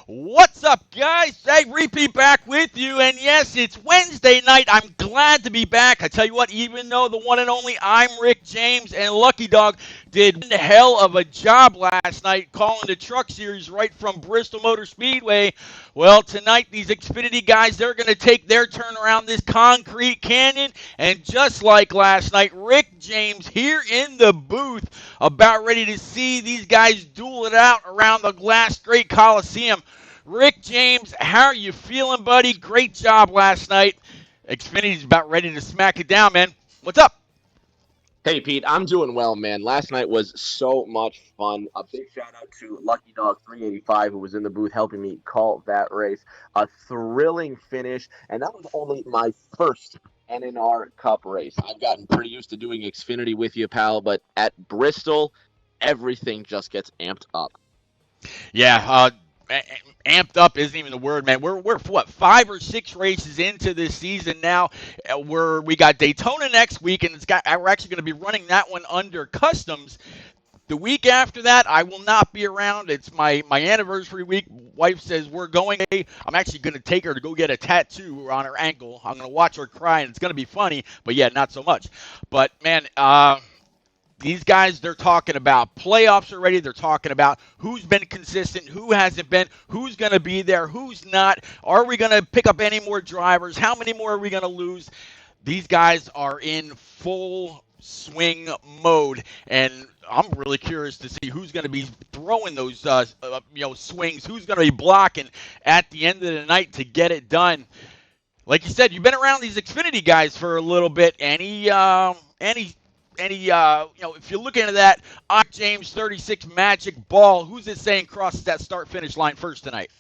What's up, guys? Hey, Repeat back with you. And yes, it's Wednesday night. I'm glad to be back. I tell you what, even though the one and only I'm Rick James and Lucky Dog did one hell of a job last night calling the Truck Series right from Bristol Motor Speedway, well, tonight these Xfinity guys, they're going to take their turn around this concrete canyon. And just like last night, Rick James here in the booth about ready to see these guys duel it out around the Glass Great Coliseum. Rick James, how are you feeling, buddy? Great job last night. Xfinity's about ready to smack it down, man. What's up? Hey, Pete, I'm doing well, man. Last night was so much fun. A big shout out to Lucky Dog 385, who was in the booth helping me call that race. A thrilling finish, and that was only my first NNR Cup race. I've gotten pretty used to doing Xfinity with you, pal, but at Bristol, everything just gets amped up. Yeah, amped up isn't even the word, man. We're what, 5 or 6 races into this season now. We got Daytona next week, and we're actually going to be running that one under customs. The week after that, I will not be around. It's my anniversary week. Wife says we're going. I'm actually going to take her to go get a tattoo on her ankle. I'm going to watch her cry, and it's going to be funny, but yeah, not so much. But man, these guys, they're talking about playoffs already. They're talking about who's been consistent, who hasn't been, who's going to be there, who's not. Are we going to pick up any more drivers? How many more are we going to lose? These guys are in full swing mode, and I'm really curious to see who's going to be throwing those swings, who's going to be blocking at the end of the night to get it done. Like you said, you've been around these Xfinity guys for a little bit. If you're looking at that James 36 magic ball, who's it saying crosses that start-finish line first tonight?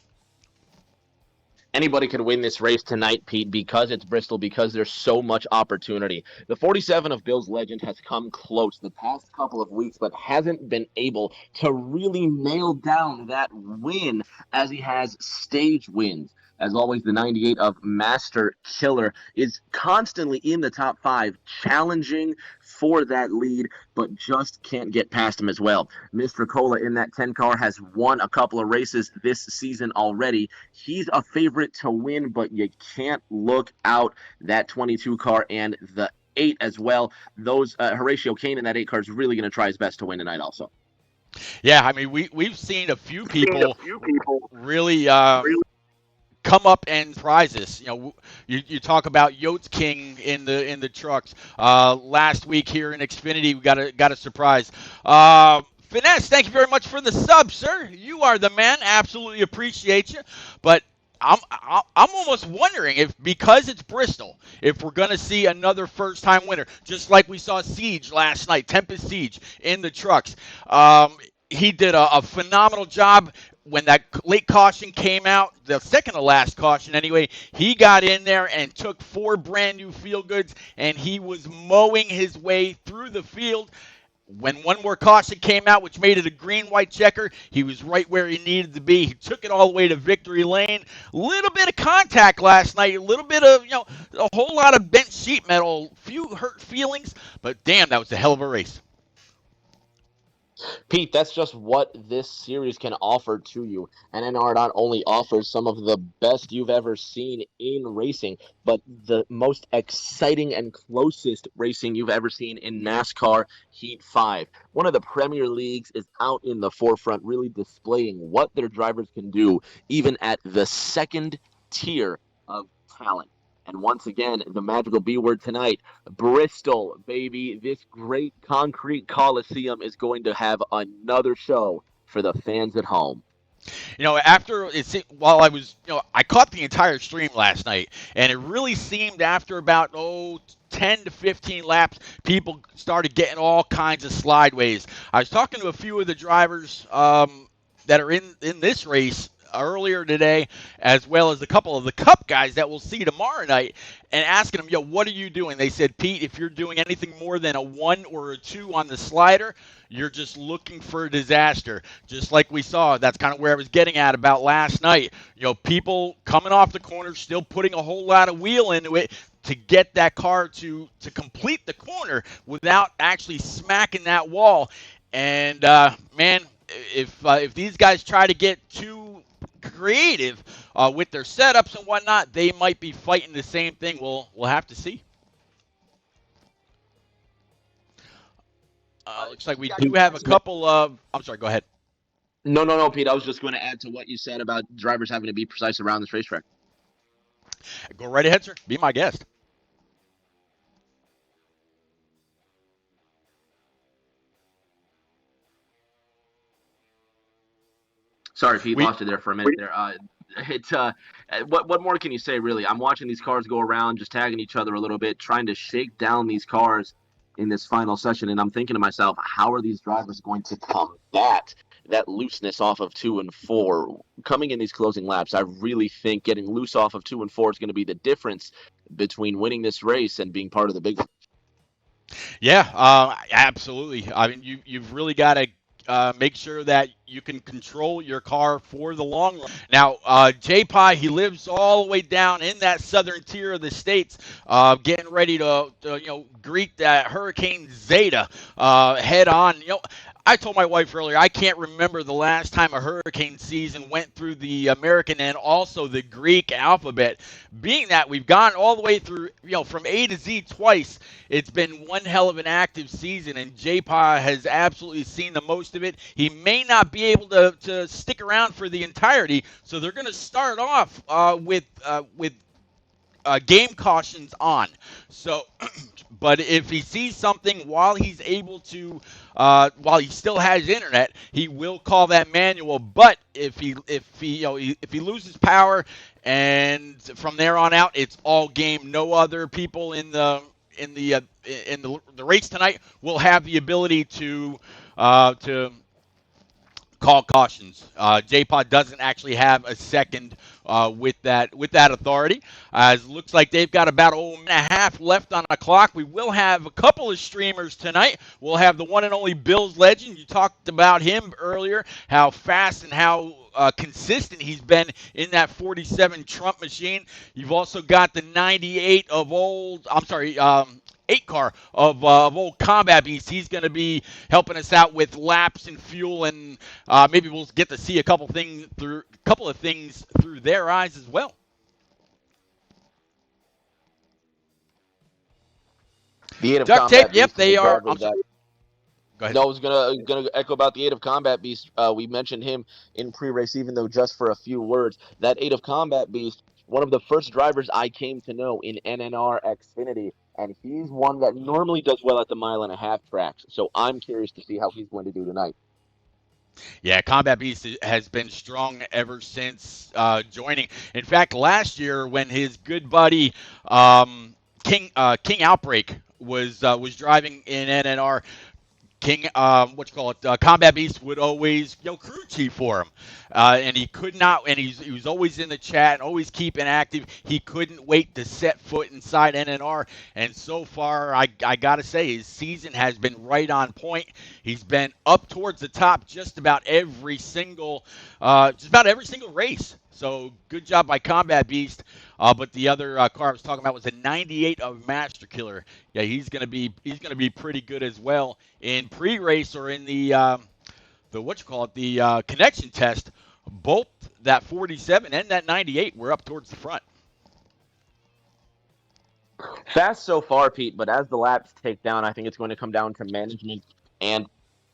Anybody could win this race tonight, Pete, because it's Bristol, because there's so much opportunity. The 47 of Bill's Legend has come close the past couple of weeks, but hasn't been able to really nail down that win as he has stage wins. As always, the 98 of Master Killer is constantly in the top 5, challenging for that lead, but just can't get past him as well. Mr. Cola in that 10 car has won a couple of races this season already. He's a favorite to win, but you can't look out that 22 car and the 8 as well. Those Horatio Kane in that 8 car is really going to try his best to win tonight also. Yeah, I mean, we've seen a few people really come up and surprise us. You talk about Yotes King in the trucks. Last week here in Xfinity, we got a surprise. Finesse, thank you very much for the sub, sir. You are the man. Absolutely appreciate you. But I'm almost wondering if, because it's Bristol, if we're going to see another first-time winner, just like we saw Siege last night, Tempest Siege in the trucks. He did a phenomenal job. When that late caution came out, the second to last caution anyway, he got in there and took 4 brand new field goods, and he was mowing his way through the field. When one more caution came out, which made it a green-white checker, he was right where he needed to be. He took it all the way to victory lane. A little bit of contact last night, a little bit of, a whole lot of bent sheet metal, few hurt feelings, but damn, that was a hell of a race. Pete, that's just what this series can offer to you. NNR not only offers some of the best you've ever seen in racing, but the most exciting and closest racing you've ever seen in NASCAR Heat 5. One of the Premier Leagues is out in the forefront, really displaying what their drivers can do, even at the second tier of talent. And once again, the magical B word tonight, Bristol, baby. This great concrete coliseum is going to have another show for the fans at home. While I was, I caught the entire stream last night, and it really seemed after about 10 to 15 laps, people started getting all kinds of slideways. I was talking to a few of the drivers that are in this race earlier today, as well as a couple of the Cup guys that we'll see tomorrow night, and asking them, what are you doing? They said, Pete, if you're doing anything more than a 1 or a 2 on the slider, you're just looking for a disaster. Just like we saw, that's kind of where I was getting at about last night. People coming off the corner, still putting a whole lot of wheel into it to get that car to complete the corner without actually smacking that wall. And, man, if these guys try to get too creative with their setups and whatnot, they might be fighting the same thing. We'll have to see. Looks like we do Pete, have a couple of. I'm sorry. Go ahead. no, Pete. I was just going to add to what you said about drivers having to be precise around this racetrack. Go right ahead, sir. Be my guest. Sorry, Pete, We lost you there for a minute there. It's what more can you say, really? I'm watching these cars go around, just tagging each other a little bit, trying to shake down these cars in this final session, and I'm thinking to myself, how are these drivers going to combat that looseness off of 2 and 4 coming in these closing laps? I really think getting loose off of 2 and 4 is going to be the difference between winning this race and being part of the big one. Yeah, absolutely. I mean, you've really got to make sure that you can control your car for the long run. Now, J Pie, he lives all the way down in that southern tier of the states, getting ready to greet that Hurricane Zeta head on. I told my wife earlier, I can't remember the last time a hurricane season went through the American and also the Greek alphabet. Being that we've gone all the way through, from A to Z twice, it's been one hell of an active season, and J-Pa has absolutely seen the most of it. He may not be able to stick around for the entirety, so they're going to start off with game cautions on. So, but if he sees something while he's able to, while he still has internet, he will call that manual. But if he loses power, and from there on out, it's all game. No other people in the race tonight will have the ability to call cautions. J-Pod doesn't actually have a second with that authority. It looks like they've got about a minute and a half left on the clock. We will have a couple of streamers tonight. We'll have the one and only Bills legend. You talked about him earlier, how fast and how consistent he's been in that 47 Trump machine. You've also got the 98 of old. I'm sorry. 8 car of old Combat Beast. He's going to be helping us out with laps and fuel, and maybe we'll get to see a couple of things through their eyes as well. The 8 of Duct tape. Combat Yep, Beast they are. go ahead. No, I was gonna echo about the 8 of Combat Beast. We mentioned him in pre-race, even though just for a few words. That 8 of Combat Beast, one of the first drivers I came to know in NNR Xfinity, and he's one that normally does well at the 1.5 mile tracks. So I'm curious to see how he's going to do tonight. Yeah, Combat Beast has been strong ever since joining. In fact, last year when his good buddy King Outbreak was driving in NNR, King, Combat Beast would always, crew chief for him, and he could not, and he was always in the chat and always keeping active. He couldn't wait to set foot inside NNR, and so far, I gotta say, his season has been right on point. He's been up towards the top just about every single race. So good job by Combat Beast. But the other car I was talking about was a 98 of Master Killer. Yeah, he's gonna be pretty good as well in pre-race or in the connection test. Both that 47 and that 98 were up towards the front. Fast so far, Pete, but as the laps take down, I think it's going to come down to management and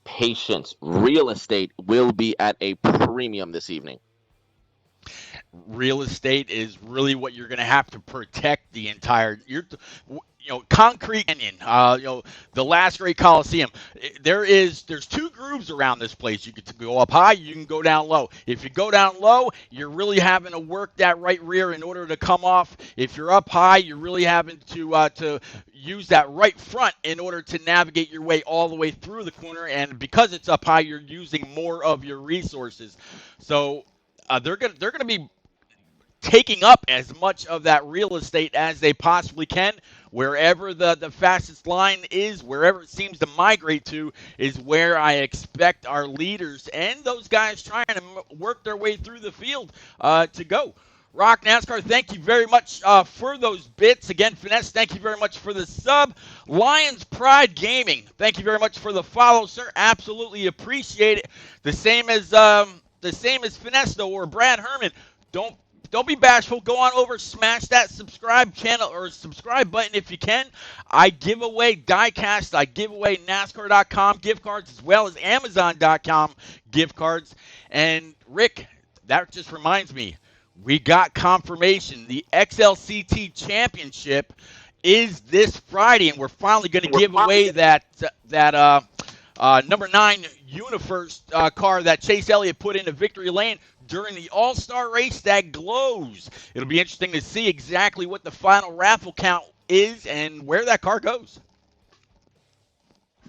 patience. Real estate will be at a premium this evening. Real estate is really what you're going to have to protect the entire. Concrete Canyon. The last great Coliseum. There's 2 grooves around this place. You can go up high, you can go down low. If you go down low, you're really having to work that right rear in order to come off. If you're up high, you're really having to use that right front in order to navigate your way all the way through the corner. And because it's up high, you're using more of your resources. So they're gonna be taking up as much of that real estate as they possibly can. Wherever the fastest line is, wherever it seems to migrate to, is where I expect our leaders and those guys trying to work their way through the field to go. Rock NASCAR, thank you very much for those bits. Again, Finesse, thank you very much for the sub. Lions Pride Gaming, thank you very much for the follow, sir. Absolutely appreciate it. The same as the same as Finesto or Brad Herman. Don't don't be bashful. Go on over, smash that subscribe channel or subscribe button if you can. I give away diecast. I give away NASCAR.com gift cards as well as Amazon.com gift cards. And Rick, that just reminds me, we got confirmation. The XLCT Championship is this Friday, and we're finally going to give away that number 9 Universe car that Chase Elliott put into victory lane during the All-Star race that glows. It'll be interesting to see exactly what the final raffle count is and where that car goes.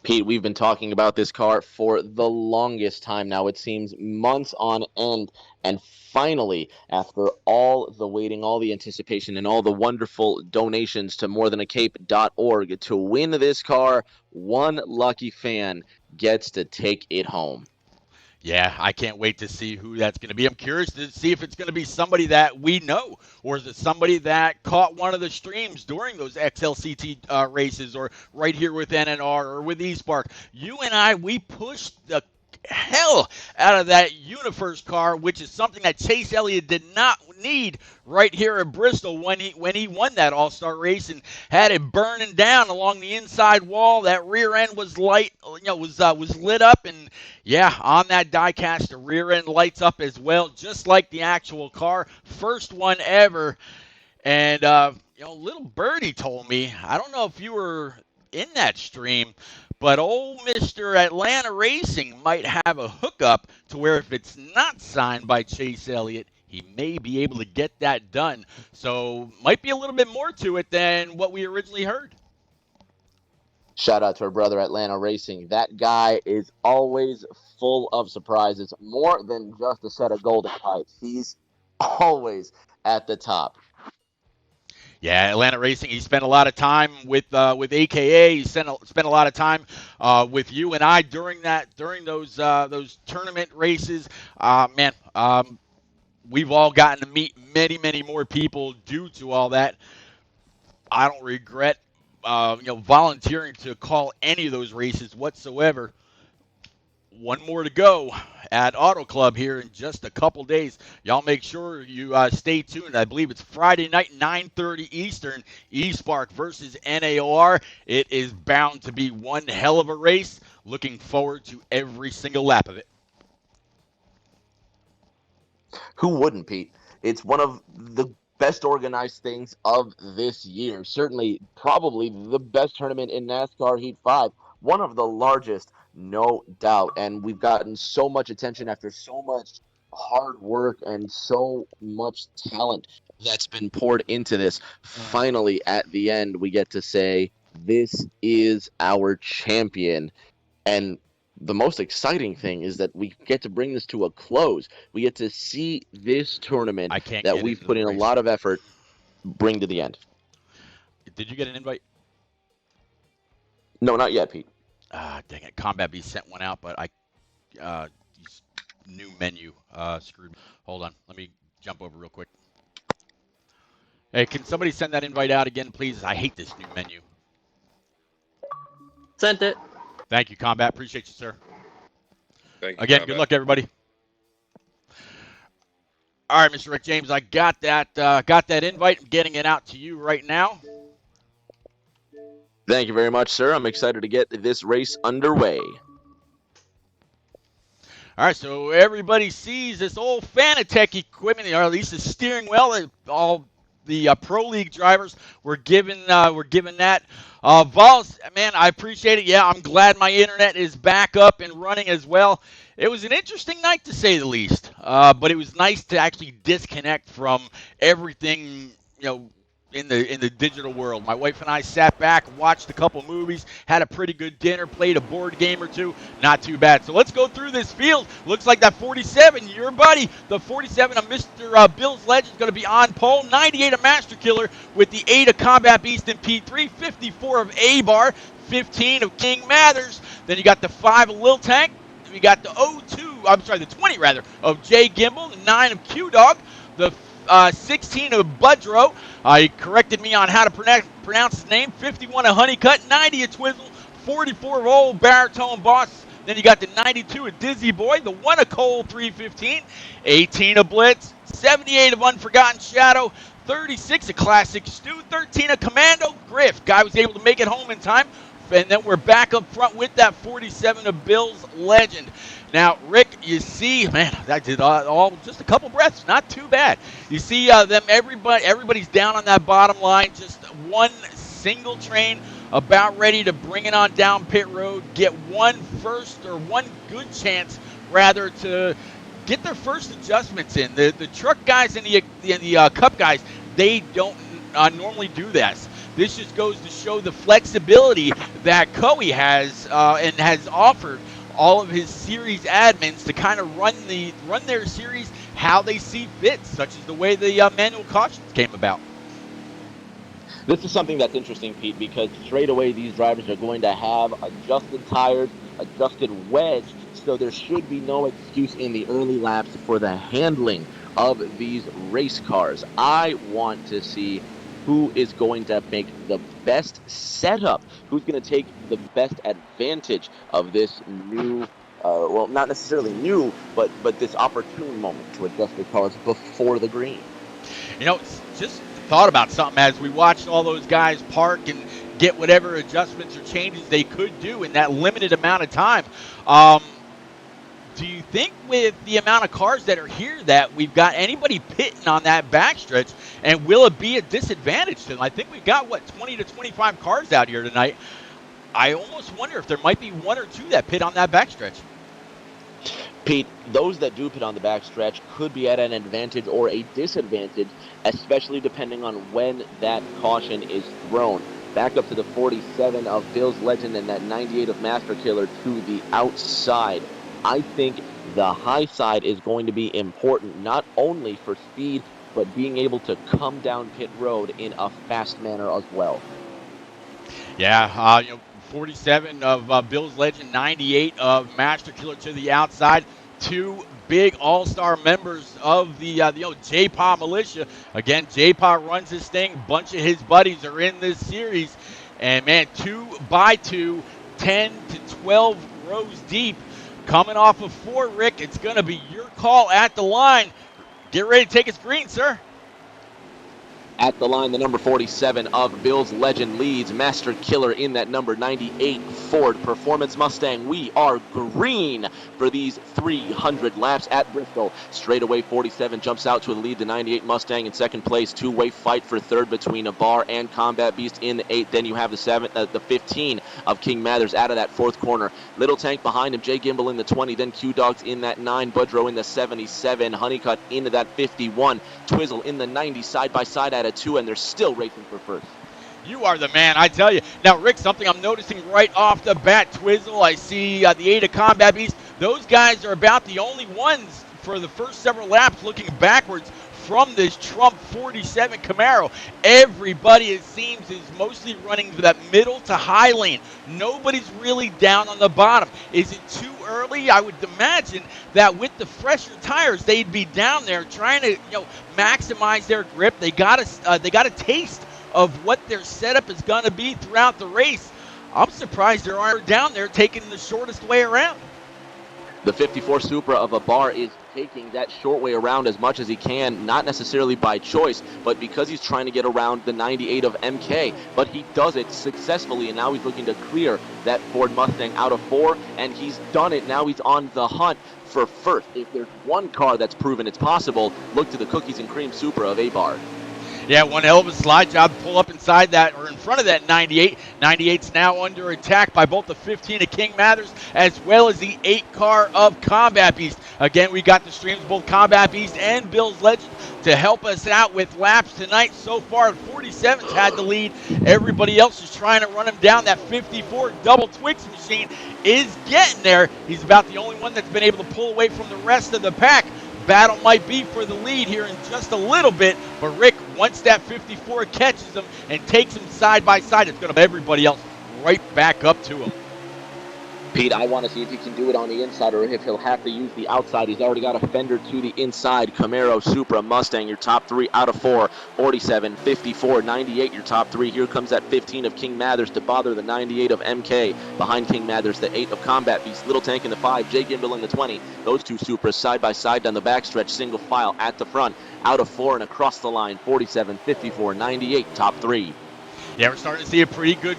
Pete, we've been talking about this car for the longest time now. It seems months on end. And finally, after all the waiting, all the anticipation, and all the wonderful donations to morethanacape.org to win this car, one lucky fan gets to take it home. Yeah, I can't wait to see who that's going to be. I'm curious to see if it's going to be somebody that we know, or is it somebody that caught one of the streams during those XLCT races, or right here with NNR or with eSpark. You and I, we pushed the hell out of that Universe car, which is something that Chase Elliott did not need right here at Bristol when he won that All-Star race and had it burning down along the inside wall. That rear end was was lit up, and yeah, on that diecast, the rear end lights up as well, just like the actual car. First one ever. And little birdie told me, I don't know if you were in that stream, but old Mr. Atlanta Racing might have a hookup to where if it's not signed by Chase Elliott, he may be able to get that done. So might be a little bit more to it than what we originally heard. Shout out to our brother Atlanta Racing. That guy is always full of surprises, more than just a set of golden pipes. He's always at the top. Yeah, Atlanta Racing. He spent a lot of time with AKA. He spent a lot of time with you and I during those tournament races. We've all gotten to meet many more people due to all that. I don't regret volunteering to call any of those races whatsoever. One more to go at Auto Club here in just a couple days. Y'all make sure you stay tuned. I believe it's Friday night, 9:30 Eastern, eSpark versus NAOR. It is bound to be one hell of a race. Looking forward to every single lap of it. Who wouldn't, Pete? It's one of the best organized things of this year. Certainly, probably the best tournament in NASCAR Heat 5. One of the largest, no doubt. And we've gotten so much attention after so much hard work and so much talent that's been poured into this. Finally, at the end, we get to say, this is our champion. And the most exciting thing is that we get to bring this to a close. We get to see this tournament that we've put in a lot of effort bring to the end. Did you get an invite? No, not yet, Pete. Dang it. Combat Beast sent one out, but new menu screwed me. Hold on. Let me jump over real quick. Hey, can somebody send that invite out again, please? I hate this new menu. Sent it. Thank you, Combat. Appreciate you, sir. Thank you, again, Combat. Good luck, everybody. All right, Mr. Rick James, I got that invite. I'm getting it out to you right now. Thank you very much, sir. I'm excited to get this race underway. All right, so everybody sees this old Fanatec equipment, or at least the steering wheel. All the Pro League drivers were given that. Vols, man, I appreciate it. Yeah, I'm glad my internet is back up and running as well. It was an interesting night, to say the least, but it was nice to actually disconnect from everything, in the digital world. My wife and I sat back, watched a couple movies, had a pretty good dinner, played a board game or two. Not too bad. So let's go through this field. Looks like that 47, your buddy, the 47 of Mr. Bill's Legend, is going to be on pole. 98 of Master Killer with the 8 of Combat Beast in P3, 54 of A-Bar, 15 of King Mathers. Then you got the 5 of Lil Tank. We got the 20 rather, of Jay Gimbal, the 9 of Q-Dog, the 16 of Budrow. He corrected me on how to pronounce his name. 51 of Honeycutt, 90 of Twizzle, 44 of Old Baritone Boss, Then you got the 92 of Dizzy Boy, the 1 of Cole 315, 18 of Blitz, 78 of Unforgotten Shadow, 36 of Classic Stu, 13 of Commando Griff. Guy was able to make it home in time. And then we're back up front with that 47 of Bills Legend. Now, Rick, you see, man, that did all just a couple breaths, not too bad. You see them, everybody's down on that bottom line, just one single train about ready to bring it on down pit road, get one good chance, rather, to get their first adjustments in. The truck guys and the cup guys, they don't normally do that. This just goes to show the flexibility that Coey has and has offered all of his series admins to kind of run their series how they see fit, such as the way the manual cautions came about. This is something that's interesting, Pete, because straight away these drivers are going to have adjusted tires, adjusted wedge, so there should be no excuse in the early laps for the handling of these race cars. I want to see who is going to make the best setup, who's going to take the best advantage of this new, well, not necessarily new, but this opportune moment to adjust the cars before the green. You know, just thought about something as we watched all those guys park and get whatever adjustments or changes they could do in that limited amount of time. Do you think with the amount of cars that are here that we've got anybody pitting on that backstretch, and will it be a disadvantage to them? I think we've got, 20 to 25 cars out here tonight. I almost wonder if there might be one or two that pit on that backstretch. Pete, those that do pit on the backstretch could be at an advantage or a disadvantage, especially depending on when that caution is thrown. Back up to the 47 of Bill's Legend and that 98 of Master Killer to the outside. I think the high side is going to be important, not only for speed, but being able to come down pit road in a fast manner as well. Yeah, 47 of Bill's Legend, 98 of Master Killer to the outside. Two big all-star members of the J-Paw Militia. Again, J-Paw runs this thing. A bunch of his buddies are in this series. And, man, 2x2, 10 to 12 rows deep. Coming off of 4, Rick, it's going to be your call at the line. Get ready to take us green, sir. At the line, the number 47 of Bill's Legend leads. Master Killer in that number 98 Ford Performance Mustang. We are green for these 300 laps at Bristol. Straight away, 47 jumps out to the lead. The 98 Mustang in second place. Two-way fight for third between a Bar and Combat Beast in the 8th. Then you have the 15 of King Mathers out of that fourth corner. Little Tank behind him. Jay Gimbal in the 20. Then Q-Dogs in that 9. Budrow in the 77. Honeycutt into that 51. Twizzle in the 90. Side-by-side at a 2, and they're still racing for first. You are the man, I tell you. Now, Rick, something I'm noticing right off the bat, Twizzle, I see the 8 of Combat Beast. Those guys are about the only ones for the first several laps looking backwards from this Trump 47 Camaro. Everybody, it seems, is mostly running that middle to high lane. Nobody's really down on the bottom. Is it too early? I would imagine that with the fresher tires, they'd be down there trying to, maximize their grip. They got a taste of what their setup is going to be throughout the race. I'm surprised there aren't down there taking the shortest way around. The 54 Supra of a Bar is taking that short way around as much as he can, not necessarily by choice, but because he's trying to get around the 98 of MK. But he does it successfully, and now he's looking to clear that Ford Mustang out of 4, and he's done it. Now he's on the hunt for first. If there's one car that's proven it's possible, look to the Cookies and Cream Supra of A-Bar. Yeah, one hell of a slide job to pull up inside that, or in front of that 98. 98's now under attack by both the 15 of King Mathers as well as the 8 car of Combat Beast. Again, we got the streams of both Combat Beast and Bill's Legend to help us out with laps tonight. So far, 47's had the lead. Everybody else is trying to run him down. That 54 double Twix machine is getting there. He's about the only one that's been able to pull away from the rest of the pack. Battle might be for the lead here in just a little bit, but Rick, once that 54 catches him and takes him side by side, it's going to put everybody else right back up to him. Pete, I want to see if he can do it on the inside or if he'll have to use the outside. He's already got a fender to the inside. Camaro, Supra, Mustang, your top three out of four. 47, 54, 98, your top three. Here comes that 15 of King Mathers to bother the 98 of MK. Behind King Mathers, the 8 of Combat Beast. Little Tank in the 5, Jay Gimbel in the 20. Those two Supras side by side down the backstretch, single file at the front. Out of four and across the line, 47, 54, 98, top three. Yeah, we're starting to see a pretty good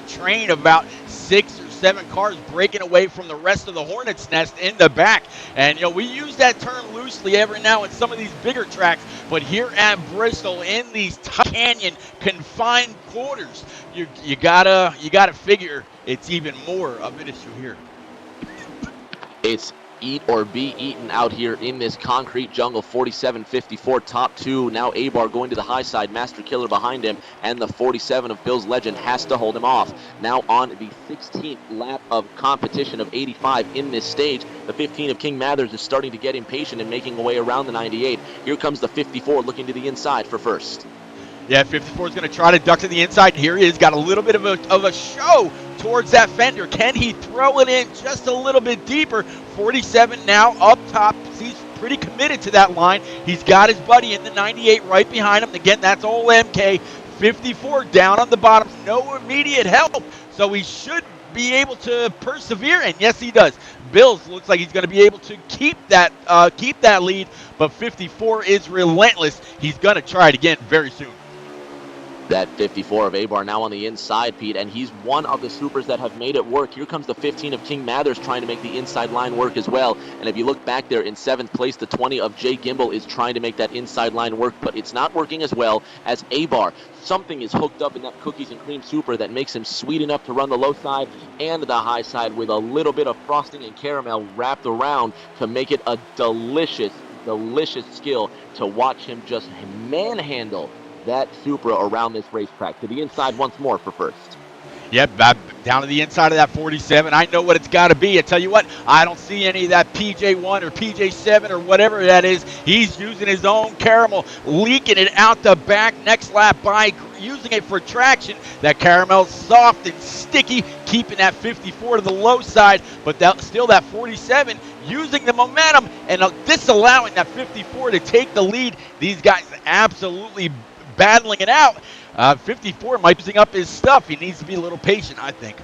train of about 6 or 7 cars breaking away from the rest of the Hornets' nest in the back. And, we use that term loosely every now in some of these bigger tracks, but here at Bristol, in these tight canyon confined quarters, you gotta figure it's even more of an issue here. It's eat or be eaten out here in this concrete jungle. 47-54, top two. Now Abar going to the high side. Master Killer behind him, and the 47 of Bill's Legend has to hold him off. Now on the 16th lap of competition of 85 in this stage, the 15 of King Mathers is starting to get impatient and making a way around the 98. Here comes the 54 looking to the inside for first. Yeah, 54 is going to try to duck to the inside. Here he is, got a little bit of a show towards that fender. Can he throw it in just a little bit deeper? 47 now up top. He's pretty committed to that line. He's got his buddy in the 98 right behind him. Again, that's old MK. 54 down on the bottom. No immediate help. So he should be able to persevere, and yes, he does. Bills looks like he's going to be able to keep that lead, but 54 is relentless. He's going to try it again very soon. That 54 of Abar now on the inside, Pete, and he's one of the supers that have made it work. Here comes the 15 of King Mathers trying to make the inside line work as well. And if you look back there in 7th place, the 20 of Jay Gimbel is trying to make that inside line work, but it's not working as well as Abar. Something is hooked up in that cookies and cream super that makes him sweet enough to run the low side and the high side with a little bit of frosting and caramel wrapped around to make it a delicious skill to watch him just manhandle that Supra around this racetrack. To the inside once more for first. Yep, down to the inside of that 47. I know what it's got to be. I tell you what, I don't see any of that PJ1 or PJ7 or whatever that is. He's using his own caramel, leaking it out the back. Next lap by using it for traction. That caramel's soft and sticky, keeping that 54 to the low side, but still that 47 using the momentum and disallowing that 54 to take the lead. These guys absolutely battling it out. 54 might be using up his stuff. He needs to be a little patient, I think.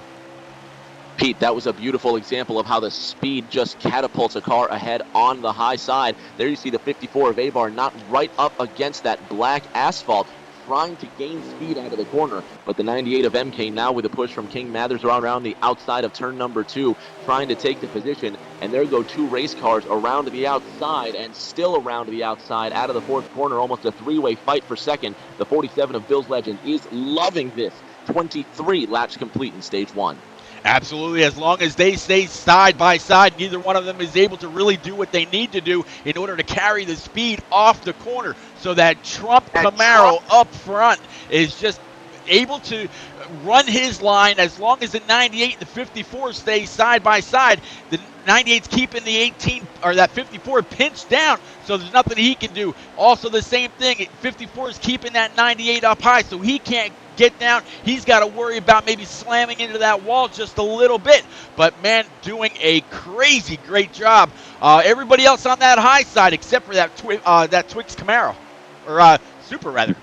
Pete, that was a beautiful example of how the speed just catapults a car ahead on the high side. There you see the 54 of Abar not right up against that black asphalt, trying to gain speed out of the corner, but the 98 of MK now with a push from King Mathers around the outside of turn number 2, trying to take the position, and there go two race cars around to the outside and still around to the outside out of the fourth corner, almost a three-way fight for second. The 47 of Bill's Legend is loving this. 23 laps complete in stage 1. Absolutely. As long as they stay side by side, neither one of them is able to really do what they need to do in order to carry the speed off the corner. So that Trump Camaro up front is just able to run his line. As long as the 98 and the 54 stay side by side, the 98's keeping the 18 or that 54 pinched down, so there's nothing he can do. Also the same thing, 54 is keeping that 98 up high, so he can't get down. He's got to worry about maybe slamming into that wall just a little bit. But man, doing a crazy great job. Everybody else on that high side except for that Twix Camaro, or Super rather.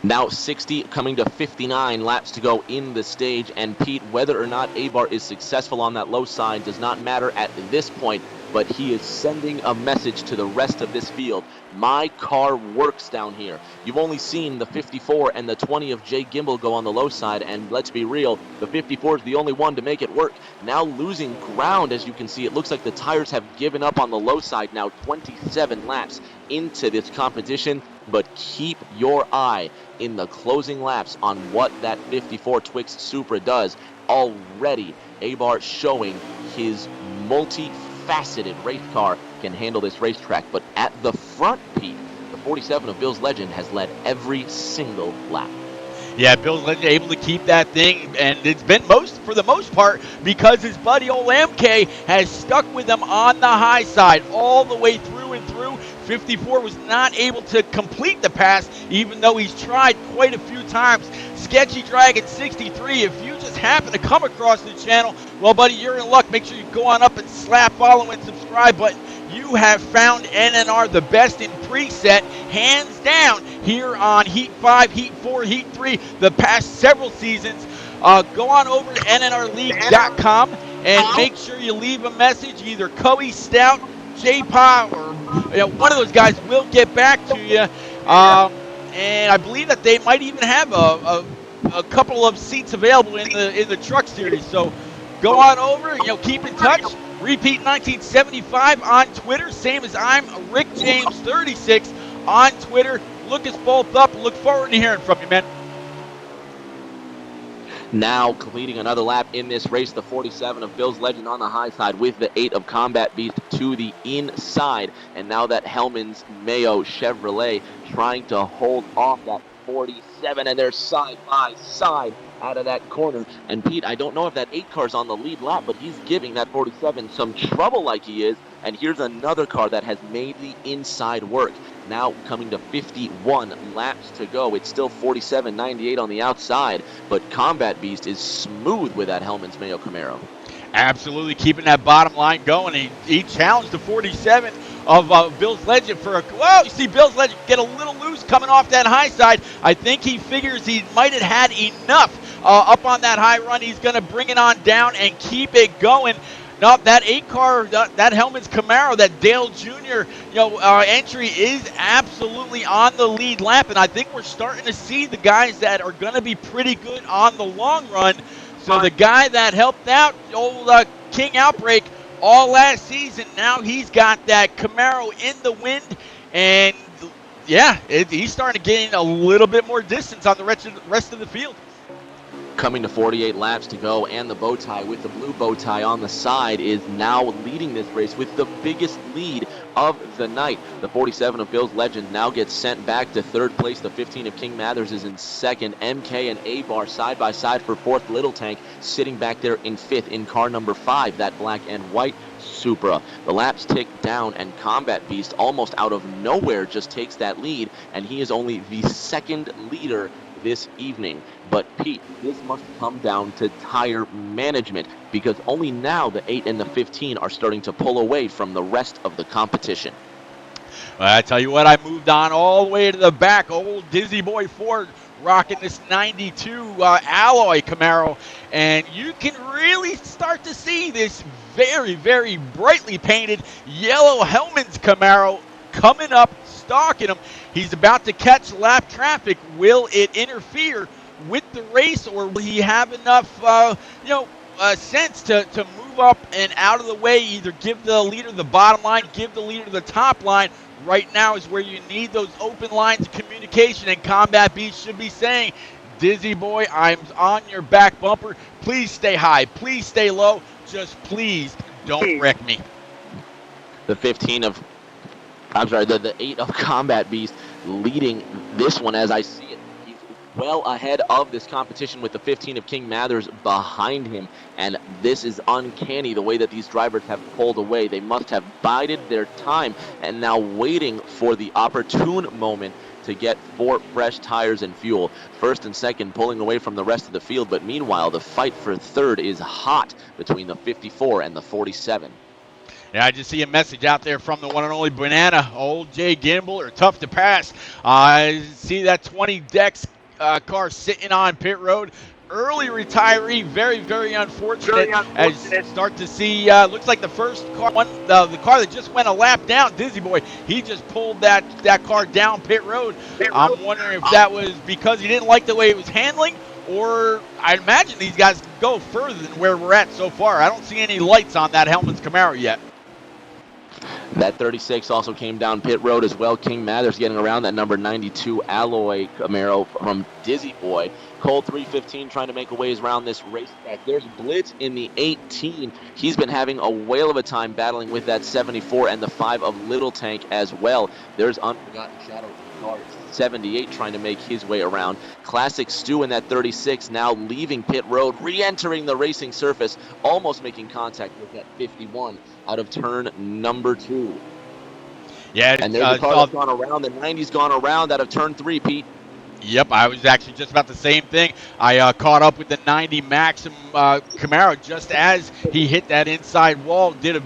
Now 60 coming to 59 laps to go in the stage, and Pete, whether or not Abar is successful on that low side does not matter at this point, but he is sending a message to the rest of this field. My car works down here. You've only seen the 54 and the 20 of Jay Gimbel go on the low side, and let's be real, the 54 is the only one to make it work. Now losing ground, as you can see, it looks like the tires have given up on the low side now, 27 laps into this competition, but keep your eye in the closing laps on what that 54 Twix Supra does. Already, Abar showing his multi-faceted race car can handle this racetrack, but at the front, Pete, the 47 of Bill's Legend has led every single lap. Yeah, Bill's Legend able to keep that thing, and it's been for the most part because his buddy old MK has stuck with him on the high side all the way through and through. through. 54 was not able to complete the pass, even though he's tried quite a few times. Sketchy Dragon 63, if you just happen to come across the channel, well, buddy, you're in luck. Make sure you go on up and slap follow and subscribe button. You have found NNR the best in preset, hands down, here on Heat 5, Heat 4, Heat 3, the past several seasons. Go on over to nnrleague.com and make sure you leave a message. Either Coey Stout, J-Pa, or one of those guys will get back to you. And I believe that they might even have a couple of seats available in the truck series. So go on over, keep in touch. Repeat 1975 on Twitter, same as I'm Rick James 36 on Twitter. Look us both up. Look forward to hearing from you, man. Now completing another lap in this race, the 47 of Bill's Legend on the high side with the 8 of Combat Beast to the inside. And now that Hellman's Mayo Chevrolet trying to hold off that 47, and they're side by side out of that corner. And Pete, I don't know if that 8 car's on the lead lap, but he's giving that 47 some trouble like he is. And here's another car that has made the inside work. Now coming to 51 laps to go. It's still 47.98 on the outside, but Combat Beast is smooth with that Hellman's Mayo Camaro. Absolutely keeping that bottom line going. He challenged the 47 of Bill's Legend for you see Bill's Legend get a little loose coming off that high side. I think he figures he might have had enough up on that high run. He's going to bring it on down and keep it going. No, that 8 car, that Hellman's Camaro, that Dale Jr. Entry is absolutely on the lead lap, and I think we're starting to see the guys that are going to be pretty good on the long run. So the guy that helped out old King Outbreak all last season, now he's got that Camaro in the wind, and yeah, he's starting to gain a little bit more distance on the rest of the field. Coming to 48 laps to go, and the bow tie with the blue bow tie on the side is now leading this race with the biggest lead of the night. The 47 of Bill's Legend now gets sent back to third place. The 15 of King Mathers is in second. MK and A-Bar side by side for fourth. Little Tank sitting back there in fifth in car number 5, that black and white Supra. The laps tick down, and Combat Beast almost out of nowhere just takes that lead, and he is only the second leader this evening. But Pete, this must come down to tire management, because only now the 8 and the 15 are starting to pull away from the rest of the competition. Well, I tell you what, I moved on all the way to the back. Old Dizzy Boy Ford rocking this 92 alloy Camaro, and you can really start to see this very, very brightly painted yellow Hellman's Camaro coming up, stalking him. He's about to catch lap traffic. Will it interfere with the race, or will he have enough sense to move up and out of the way, either give the leader the bottom line, give the leader the top line? Right now is where you need those open lines of communication, and Combat Beast should be saying, Dizzy Boy, I'm on your back bumper. Please stay high. Please stay low. Just please don't wreck me. The 8 of Combat Beast leading this one as I see it. He's well ahead of this competition with the 15 of King Mathers behind him, and this is uncanny the way that these drivers have pulled away. They must have bided their time and now waiting for the opportune moment to get 4 fresh tires and fuel. First and second pulling away from the rest of the field, but meanwhile the fight for third is hot between the 54 and the 47. Yeah, I just see a message out there from the one and only Banana, old Jay Gimbel, or Tough to Pass. I see that 20 Dex car sitting on pit road. Early retiree, very, very unfortunate. As start to see, looks like the first car, the car that just went a lap down, Dizzy Boy, he just pulled that car down pit road. I'm wondering if that was because he didn't like the way it was handling, or I imagine these guys can go further than where we're at so far. I don't see any lights on that Hellman's Camaro yet. That 36 also came down pit road as well. King Mathers getting around that number 92 alloy Camaro from Dizzy Boy. Cold 315 trying to make a ways around this racetrack. There's Blitz in the 18. He's been having a whale of a time battling with that 74 and the 5 of Little Tank as well. There's Unforgotten Shadow car 78 trying to make his way around. Classic Stu in that 36 now leaving pit road, re-entering the racing surface, almost making contact with that 51 out of turn number 2. Yeah, And there's a car that's gone around. The 90's gone around out of turn 3, Pete. Yep, I was actually just about the same thing. I caught up with the 90 Maxim Camaro just as he hit that inside wall, did a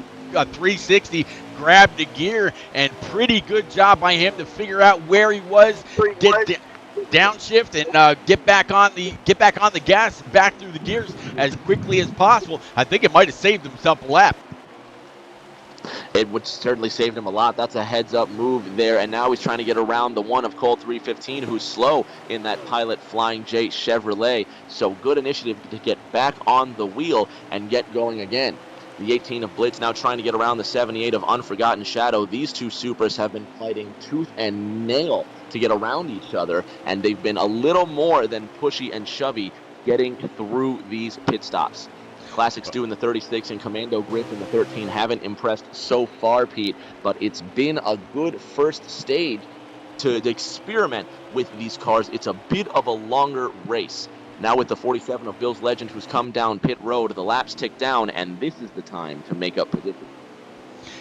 360, grabbed the gear, and pretty good job by him to figure out where he was, get downshift, and get back on the gas, back through the gears as quickly as possible. I think it might have saved himself a lap. It would certainly saved him a lot. That's a heads-up move there, and now he's trying to get around the one of Colt 315, who's slow in that Pilot Flying J Chevrolet. So good initiative to get back on the wheel and get going again. The 18 of Blitz now trying to get around the 78 of Unforgotten Shadow. These two Supras have been fighting tooth and nail to get around each other, and they've been a little more than pushy and shovey getting through these pit stops. Classic Stu in the 36 and Commando Griff in the 13 haven't impressed so far, Pete, but it's been a good first stage to experiment with these cars. It's a bit of a longer race. Now with the 47 of Bill's Legend, who's come down pit road, the laps tick down, and this is the time to make up position.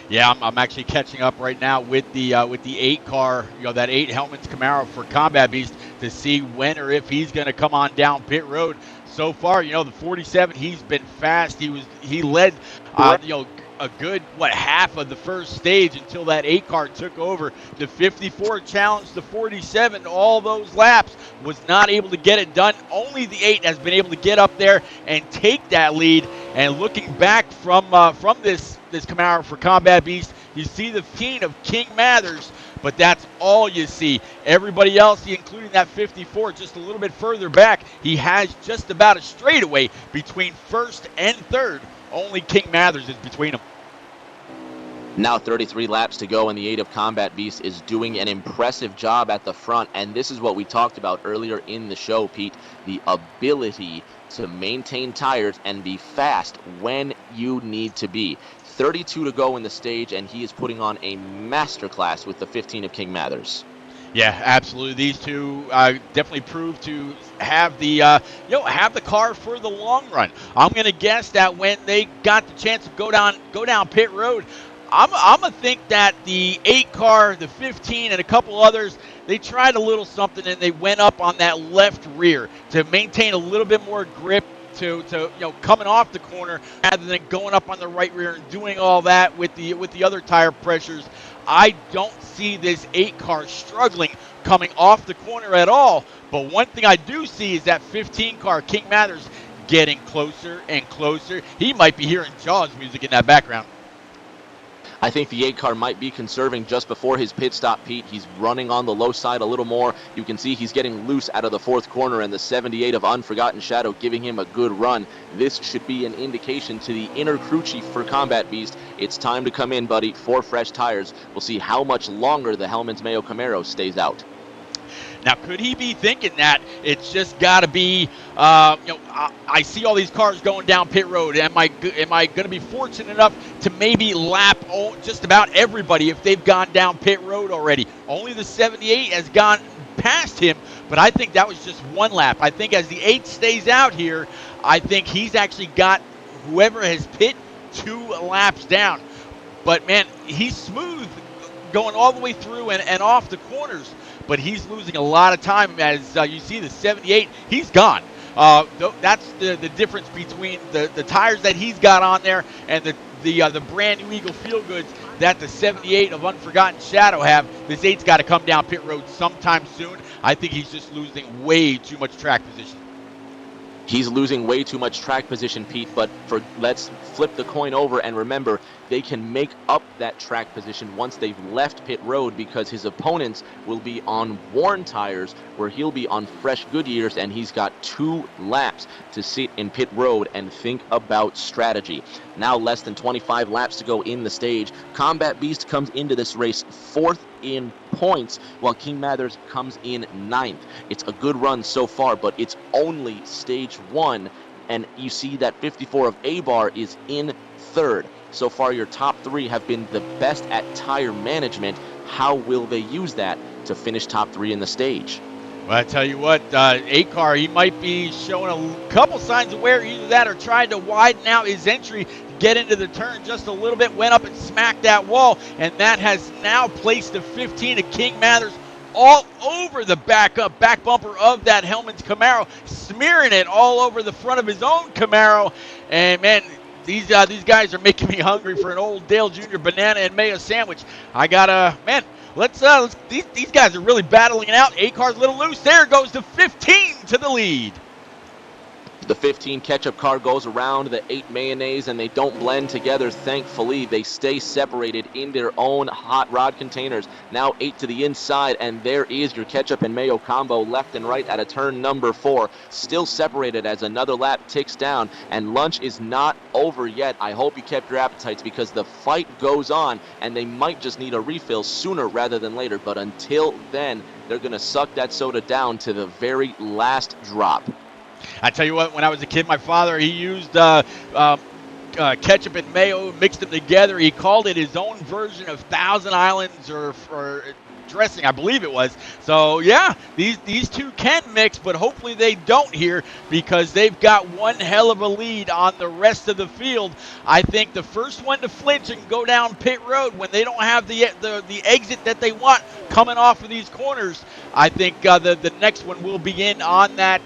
Yeah, I'm actually catching up right now with the 8 car, that 8 Hellman's Camaro for Combat Beast to see when or if he's going to come on down pit road. So far, the 47, he's been fast. He led, a good half of the first stage until that 8 car took over. The 54 challenged the 47 all those laps, was not able to get it done. Only the 8 has been able to get up there and take that lead. And looking back from this Camaro for Combat Beast, you see the 15 of King Mathers, but that's all you see. Everybody else, including that 54, just a little bit further back, he has just about a straightaway between first and third. Only King Mathers is between them. Now 33 laps to go, and the 8 of Combat Beast is doing an impressive job at the front. And this is what we talked about earlier in the show, Pete, the ability to maintain tires and be fast when you need to be. 32 to go in the stage, and he is putting on a masterclass with the 15 of King Mathers. Yeah, absolutely. These two definitely prove to have the have the car for the long run. I'm going to guess that when they got the chance to go down pit road, I'm going to think that the 8 car, the 15, and a couple others, they tried a little something and they went up on that left rear to maintain a little bit more grip to coming off the corner rather than going up on the right rear and doing all that with the other tire pressures. I don't see this 8 car struggling coming off the corner at all. But one thing I do see is that 15 car, King Mathers, getting closer and closer. He might be hearing Jaws music in that background. I think the 8 car might be conserving just before his pit stop, Pete. He's running on the low side a little more. You can see he's getting loose out of the 4th corner, and the 78 of Unforgotten Shadow giving him a good run. This should be an indication to the inner crew chief for Combat Beast. It's time to come in, buddy. 4 fresh tires. We'll see how much longer the Hellman's Mayo Camaro stays out. Now, could he be thinking that it's just got to be, I see all these cars going down pit road. Am I going to be fortunate enough to maybe lap just about everybody if they've gone down pit road already? Only the 78 has gone past him, but I think that was just one lap. I think as the 8 stays out here, I think he's actually got whoever has pit 2 laps down. But, man, he's smooth going all the way through and off the corners. But he's losing a lot of time as you see the 78. He's gone. That's the difference between the tires that he's got on there and the brand new Eagle Feel Goods that the 78 of Unforgotten Shadow have. This 8's got to come down pit road sometime soon. I think he's just losing way too much track position. He's losing way too much track position, Pete, but let's flip the coin over and remember they can make up that track position once they've left pit road because his opponents will be on worn tires where he'll be on fresh Goodyears, and he's got 2 laps to sit in pit road and think about strategy. Now less than 25 laps to go in the stage. Combat Beast comes into this race 4th in points while King Mathers comes in 9th. It's a good run so far, but it's only stage 1, and you see that 54 of A-Bar is in 3rd. So far your top 3 have been the best at tire management. How will they use that to finish top 3 in the stage? Well, I tell you what, 8 car, he might be showing a couple signs of wear, either that or trying to widen out his entry, get into the turn just a little bit, went up and smacked that wall, and that has now placed the 15 of King Mathers all over the back bumper of that Hellman's Camaro, smearing it all over the front of his own Camaro. And man, these guys are making me hungry for an old Dale Jr. banana and mayo sandwich. I gotta, man. Let's these guys are really battling it out. 8 car's a little loose. There goes the 15 to the lead. The 15 ketchup car goes around the 8 mayonnaise, and they don't blend together, thankfully. They stay separated in their own hot rod containers. Now 8 to the inside, and there is your ketchup and mayo combo left and right at a turn number 4. Still separated as another lap ticks down, and lunch is not over yet. I hope you kept your appetites, because the fight goes on, and they might just need a refill sooner rather than later. But until then, they're going to suck that soda down to the very last drop. I tell you what, when I was a kid, my father, he used ketchup and mayo, mixed them together. He called it his own version of Thousand Islands or dressing, I believe it was. So yeah, these two can mix, but hopefully they don't here, because they've got one hell of a lead on the rest of the field. I think the first one to flinch and go down pit road when they don't have the exit that they want coming off of these corners, I think the next one will begin on that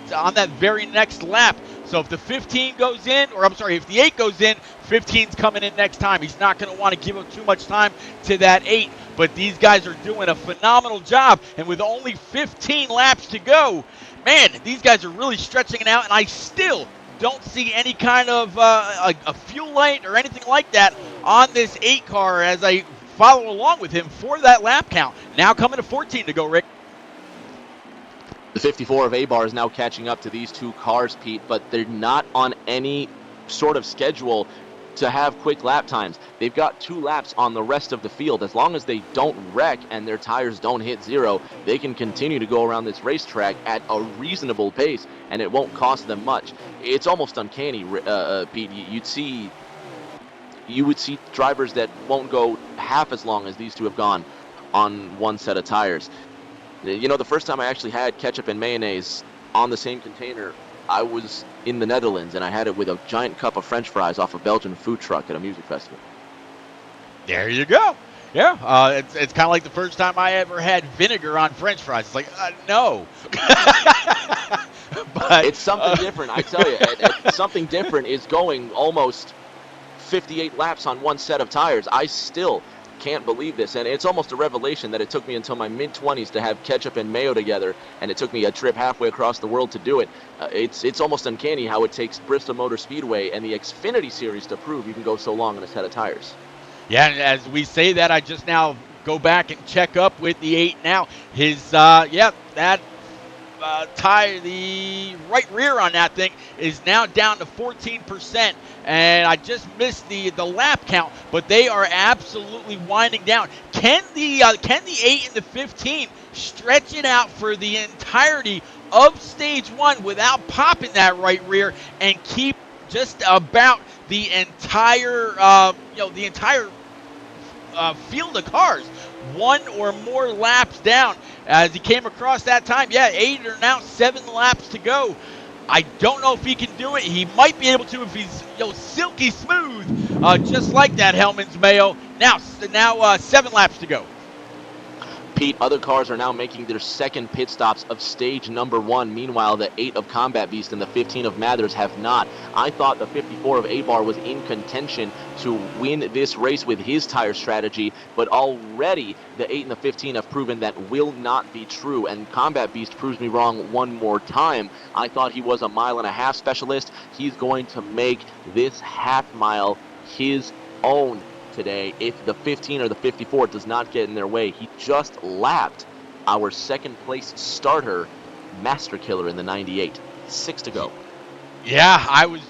very next lap. So if the 15 goes in, or I'm sorry, if the 8 goes in, 15's coming in next time. He's not going to want to give up too much time to that 8. But these guys are doing a phenomenal job. And with only 15 laps to go, man, these guys are really stretching it out. And I still don't see any kind of a fuel light or anything like that on this 8 car as I follow along with him for that lap count. Now coming to 14 to go, Rick. The 54 of A-Bar is now catching up to these 2 cars, Pete, but they're not on any sort of schedule to have quick lap times. They've got 2 laps on the rest of the field. As long as they don't wreck and their tires don't hit 0, they can continue to go around this racetrack at a reasonable pace, and it won't cost them much. It's almost uncanny, Pete. You would see drivers that won't go half as long as these 2 have gone on one set of tires. You know, the first time I actually had ketchup and mayonnaise on the same container, I was in the Netherlands, and I had it with a giant cup of French fries off a Belgian food truck at a music festival. There you go. Yeah, it's kind of like the first time I ever had vinegar on French fries. It's like, no. But it's something different, I tell you. Something different is going almost 58 laps on one set of tires. I still can't believe this, and it's almost a revelation that it took me until my mid-20s to have ketchup and mayo together, and it took me a trip halfway across the world to do it. It's almost uncanny how it takes Bristol Motor Speedway and the Xfinity series to prove you can go so long on a set of tires. Yeah, and as we say that, I just now go back and check up with the 8 now. His that tire, the right rear on that thing is now down to 14%, and I just missed the lap count, but they are absolutely winding down. Can the 8 and the 15 stretch it out for the entirety of stage 1 without popping that right rear and keep just about the entire field of cars one or more laps down as he came across that time? Yeah, 8 or now 7 laps to go. I don't know if he can do it. He might be able to if he's silky smooth, just like that Hellman's Mayo. Now 7 laps to go. Pete, other cars are now making their second pit stops of stage number 1. Meanwhile, the 8 of Combat Beast and the 15 of Mathers have not. I thought the 54 of A-Bar was in contention to win this race with his tire strategy, but already the 8 and the 15 have proven that will not be true, and Combat Beast proves me wrong one more time. I thought he was a mile-and-a-half specialist. He's going to make this half mile his own today if the 15 or the 54 does not get in their way. He just lapped our second place starter, Master Killer, in the 98. 6 to go. Yeah, I was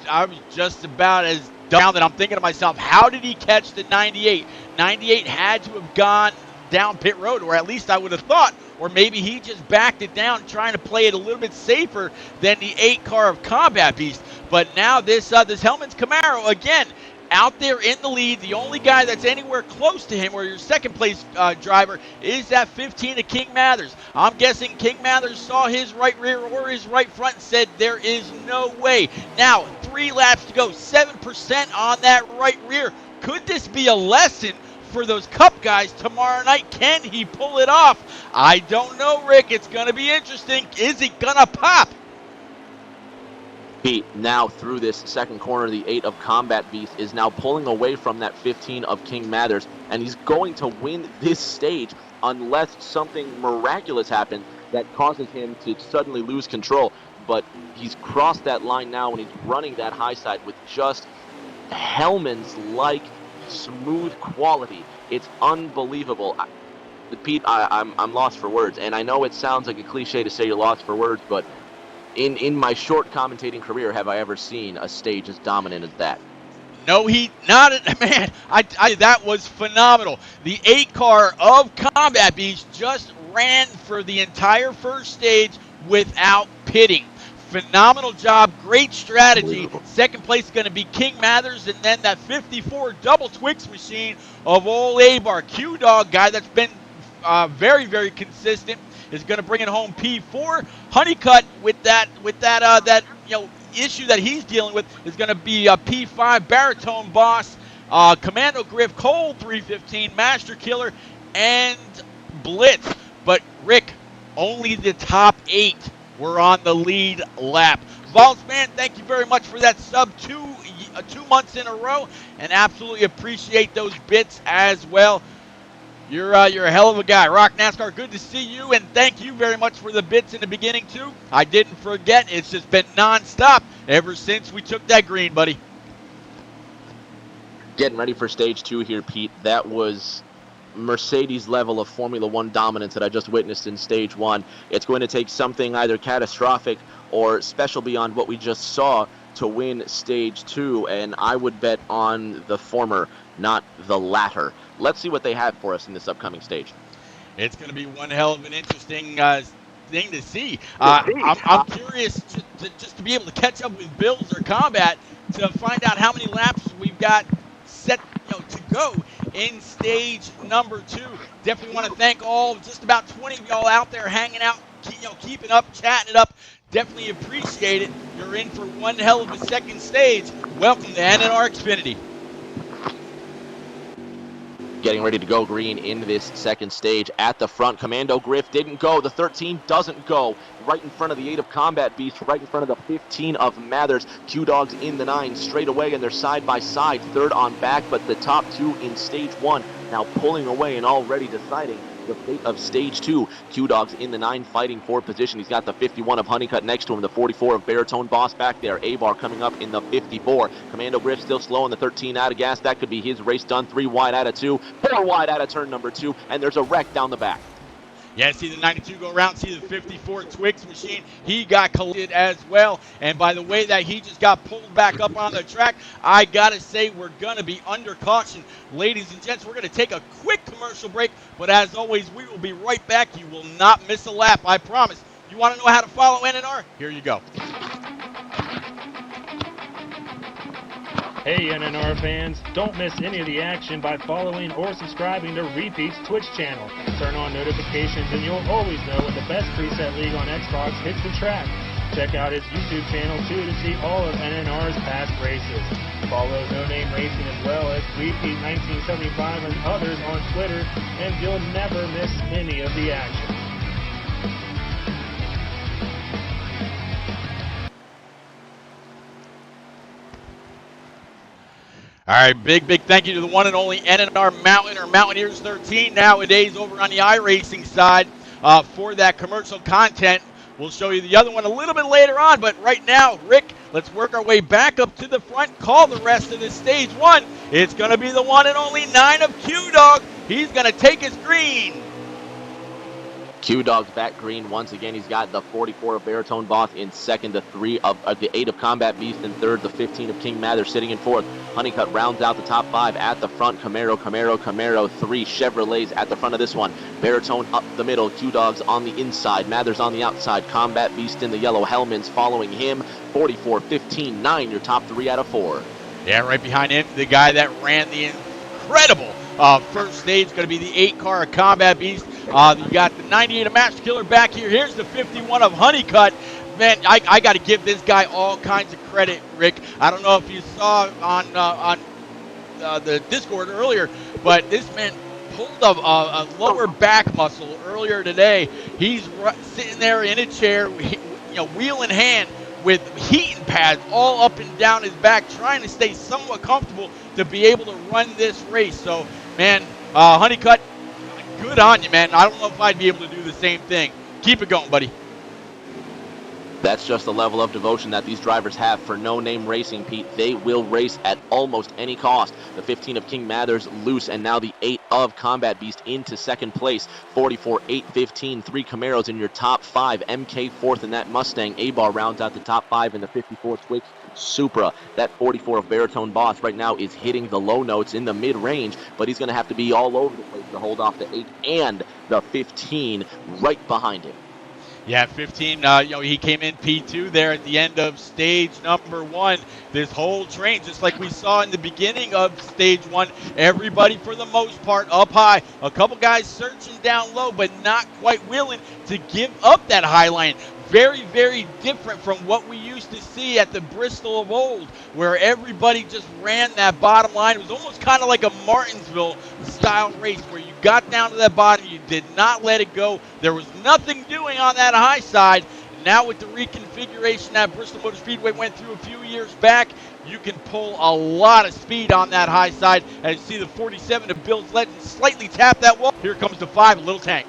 just about as down that I'm thinking to myself, how did he catch the 98? 98 had to have gone down pit road, or at least I would have thought, or maybe he just backed it down trying to play it a little bit safer than the 8 car of Combat Beast. But now this Hellman's Camaro, again, out there in the lead. The only guy that's anywhere close to him, or your second place driver, is that 15 of King Mathers. I'm guessing King Mathers saw his right rear or his right front and said, there is no way. Now, 3 laps to go, 7% on that right rear. Could this be a lesson for those Cup guys tomorrow night? Can he pull it off? I don't know, Rick. It's going to be interesting. Is it going to pop? Pete, now through this second corner, the 8 of Combat Beast is now pulling away from that 15 of King Mathers, and he's going to win this stage unless something miraculous happens that causes him to suddenly lose control. But he's crossed that line now, and he's running that high side with just Hellman's-like smooth quality. It's unbelievable. Pete, I'm lost for words, and I know it sounds like a cliche to say you're lost for words, but in my short commentating career, have I ever seen a stage as dominant as that? No, he not man. That was phenomenal. The 8 car of Combat Beast just ran for the entire first stage without pitting. Phenomenal job, great strategy. Second place is going to be King Mathers, and then that 54 double Twix machine of old Abar. Q-Dog guy that's been very, very consistent is going to bring it home P4. Honeycutt with that issue that he's dealing with is going to be P5. Baritone Boss, Commando Griff, Cole 315, Master Killer, and Blitz. But Rick, only the top 8 were on the lead lap. Vols man, thank you very much for that sub 2 months in a row, and absolutely appreciate those bits as well. You're a hell of a guy. Rock NASCAR, good to see you, and thank you very much for the bits in the beginning, too. I didn't forget. It's just been nonstop ever since we took that green, buddy. Getting ready for stage 2 here, Pete. That was Mercedes level of Formula 1 dominance that I just witnessed in stage 1. It's going to take something either catastrophic or special beyond what we just saw to win stage 2, and I would bet on the former, not the latter. Let's see what they have for us in this upcoming stage. It's going to be one hell of an interesting thing to see. I'm curious just to be able to catch up with Bills or Combat to find out how many laps we've got set to go in stage number 2. Definitely want to thank just about 20 of y'all out there hanging out, keeping up, chatting it up. Definitely appreciate it. You're in for one hell of a second stage. Welcome to NNR Xfinity. Getting ready to go green in this second stage. At the front, Commando Griff didn't go. The 13 doesn't go. Right in front of the 8 of Combat Beast, right in front of the 15 of Mathers. Q-Dogs in the 9 straight away, and they're side by side, third on back, but the top 2 in stage 1 now pulling away and already deciding the fate of stage 2. Q-Dogs in the 9 fighting for position. He's got the 51 of Honeycutt next to him, the 44 of Baritone Boss back there. Abar coming up in the 54. Commando Griff still slow on the 13 out of gas. That could be his race done. 3 wide out of 2, 4 wide out of turn number 2, and there's a wreck down the back. Yeah, see the 92 go around, see the 54 Twix machine. He got collided as well. And by the way that he just got pulled back up on the track, I got to say we're going to be under caution. Ladies and gents, we're going to take a quick commercial break. But as always, we will be right back. You will not miss a lap, I promise. You want to know how to follow NNR? Here you go. Hey NNR fans, don't miss any of the action by following or subscribing to Repeat's Twitch channel. Turn on notifications and you'll always know when the best preset league on Xbox hits the track. Check out his YouTube channel too to see all of NNR's past races. Follow No Name Racing as well as Repeat 1975 and others on Twitter, and you'll never miss any of the action. All right, big thank you to the one and only NNR Mountain or Mountaineers 13 nowadays over on the iRacing side for that commercial content. We'll show you the other one a little bit later on, but right now, Rick, let's work our way back up to the front, call the rest of this stage 1. It's going to be the one and only 9 of Q-Dog. He's going to take his green. Q-Dog's back green once again. He's got the 44 of Baritone Boss in second, the 3 of the 8 of Combat Beast in third, the 15 of King Mather sitting in fourth. Honeycutt rounds out the top 5 at the front. Camaro, 3 Chevrolets at the front of this one. Baritone up the middle, Q-Dog's on the inside, Mathers on the outside, Combat Beast in the yellow, Hellman's following him. 44, 15, 9, your top 3 out of 4. Yeah, right behind him, the guy that ran the incredible first stage, going to be the 8 car of Combat Beast. You got the 98 of Master Killer back here. Here's the 51 of Honeycutt. Man, I got to give this guy all kinds of credit, Rick. I don't know if you saw on the Discord earlier, but this man pulled a lower back muscle earlier today. He's sitting there in a chair, wheel in hand, with heating pads all up and down his back, trying to stay somewhat comfortable to be able to run this race. So, man, Honeycutt, good on you, man. I don't know if I'd be able to do the same thing. Keep it going, buddy. That's just the level of devotion that these drivers have for no-name racing, Pete. They will race at almost any cost. The 15 of King Mathers loose, and now the 8 of Combat Beast into second place. 44, 8, 15, 3 Camaros in your top 5. MK fourth in that Mustang. A-Bar rounds out the top 5 in the 54 Twix Supra. That 44 of Baritone Boss right now is hitting the low notes in the mid-range, but he's going to have to be all over the place to hold off the 8 and the 15 right behind him. Yeah, 15, he came in P2 there at the end of stage number 1. This whole train, just like we saw in the beginning of stage 1, everybody for the most part up high. A couple guys searching down low, but not quite willing to give up that high line. Very, very different from what we used to see at the Bristol of old, where everybody just ran that bottom line. It was almost kind of like a Martinsville-style race where you got down to that bottom, you did not let it go. There was nothing doing on that high side. Now with the reconfiguration that Bristol Motor Speedway went through a few years back, you can pull a lot of speed on that high side. As you see the 47 of Bill's Legend slightly tap that wall. Here comes the 5, Little Tank.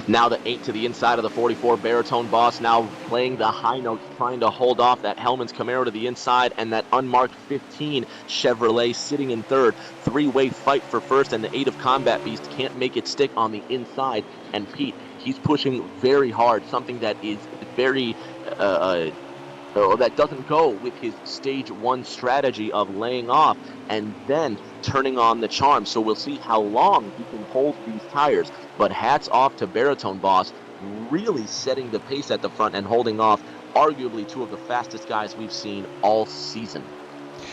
Now the 8 to the inside of the 44 Baritone Boss, now playing the high notes, trying to hold off that Hellman's Camaro to the inside, and that unmarked 15 Chevrolet sitting in third. Three-way fight for first, and the 8 of Combat Beast can't make it stick on the inside. And Pete, he's pushing very hard, something that is very that doesn't go with his stage 1 strategy of laying off and then turning on the charm. So we'll see how long he can hold these tires. But hats off to Baritone Boss, really setting the pace at the front and holding off arguably 2 of the fastest guys we've seen all season.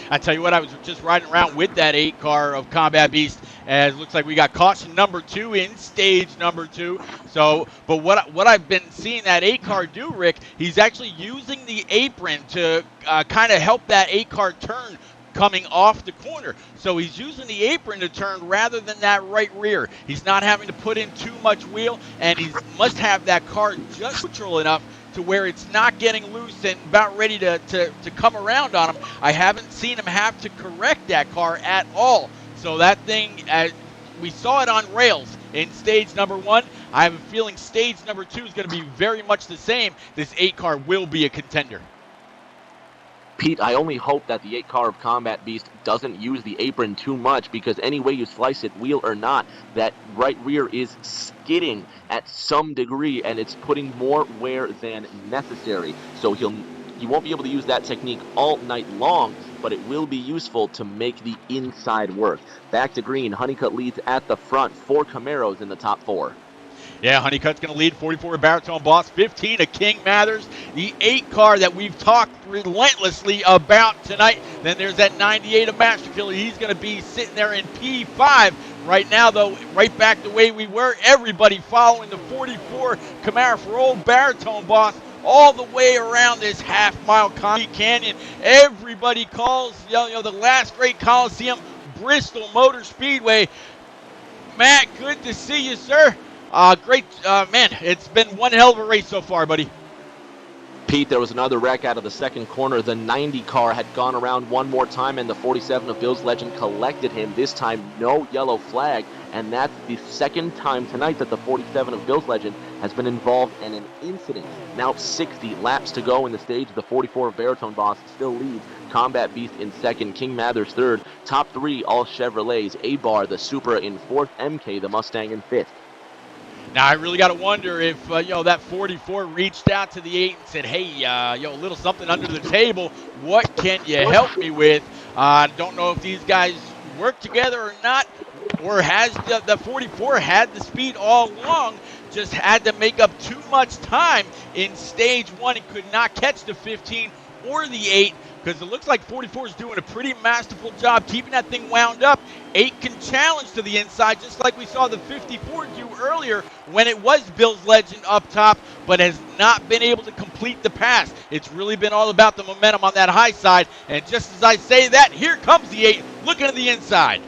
I tell you what, I was just riding around with that 8 car of Combat Beast, and it looks like we got caution number 2 in stage number 2. So, but what I've been seeing that 8 car do, Rick, he's actually using the apron to kind of help that 8 car turn coming off the corner. So he's using the apron to turn rather than that right rear. He's not having to put in too much wheel, and he must have that car just neutral enough to where it's not getting loose and about ready to come around on him. I haven't seen him have to correct that car at all. So that thing, we saw it on rails in stage number 1. I have a feeling stage number 2 is going to be very much the same. This 8 car will be a contender. Pete, I only hope that the 8 car of Combat Beast doesn't use the apron too much, because any way you slice it, wheel or not, that right rear is skidding at some degree, and it's putting more wear than necessary. So he won't be able to use that technique all night long, but it will be useful to make the inside work. Back to green, Honeycutt leads at the front, 4 Camaros in the top 4. Yeah, Honeycutt's going to lead, 44 Baritone Boss, 15 of King Mathers, the 8 car that we've talked relentlessly about tonight. Then there's that 98 of Master Killer. He's going to be sitting there in P5 right now, though, right back the way we were. Everybody following the 44 Camaro for old Baritone Boss all the way around this half-mile canyon. Everybody calls, the last great Coliseum, Bristol Motor Speedway. Matt, good to see you, sir. Great, man, it's been one hell of a race so far, buddy. Pete, there was another wreck out of the second corner. The 90 car had gone around one more time, and the 47 of Bill's Legend collected him. This time, no yellow flag, and that's the second time tonight that the 47 of Bill's Legend has been involved in an incident. Now 60 laps to go in the stage. The 44 of Baritone Boss still leads. Combat Beast in second, King Mathers third. Top 3, all Chevrolets. A-Bar, the Supra in fourth. MK, the Mustang in fifth. Now, I really got to wonder if, that 44 reached out to the 8 and said, hey, a little something under the table. What can you help me with? I don't know if these guys work together or not, or has the 44 had the speed all along, just had to make up too much time in stage 1 and could not catch the 15 or the 8. because it looks like 44 is doing a pretty masterful job keeping that thing wound up. 8 can challenge to the inside, just like we saw the 54 do earlier when it was Bill's Legend up top, but has not been able to complete the pass. It's really been all about the momentum on that high side, and just as I say that, here comes the 8 looking to the inside.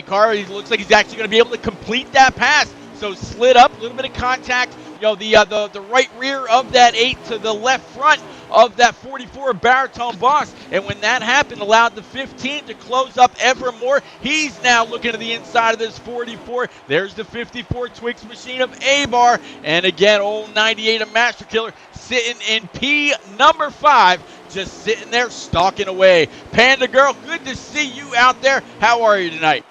Car, he looks like he's actually going to be able to complete that pass. So slid up, a little bit of contact. The right rear of that 8 to the left front of that 44 Baritone Boss. And when that happened, allowed the 15 to close up ever more. He's now looking to the inside of this 44. There's the 54 Twix machine of A-Bar. And again, old 98 of Master Killer sitting in P number 5. Just sitting there stalking away. Panda Girl, good to see you out there. How are you tonight?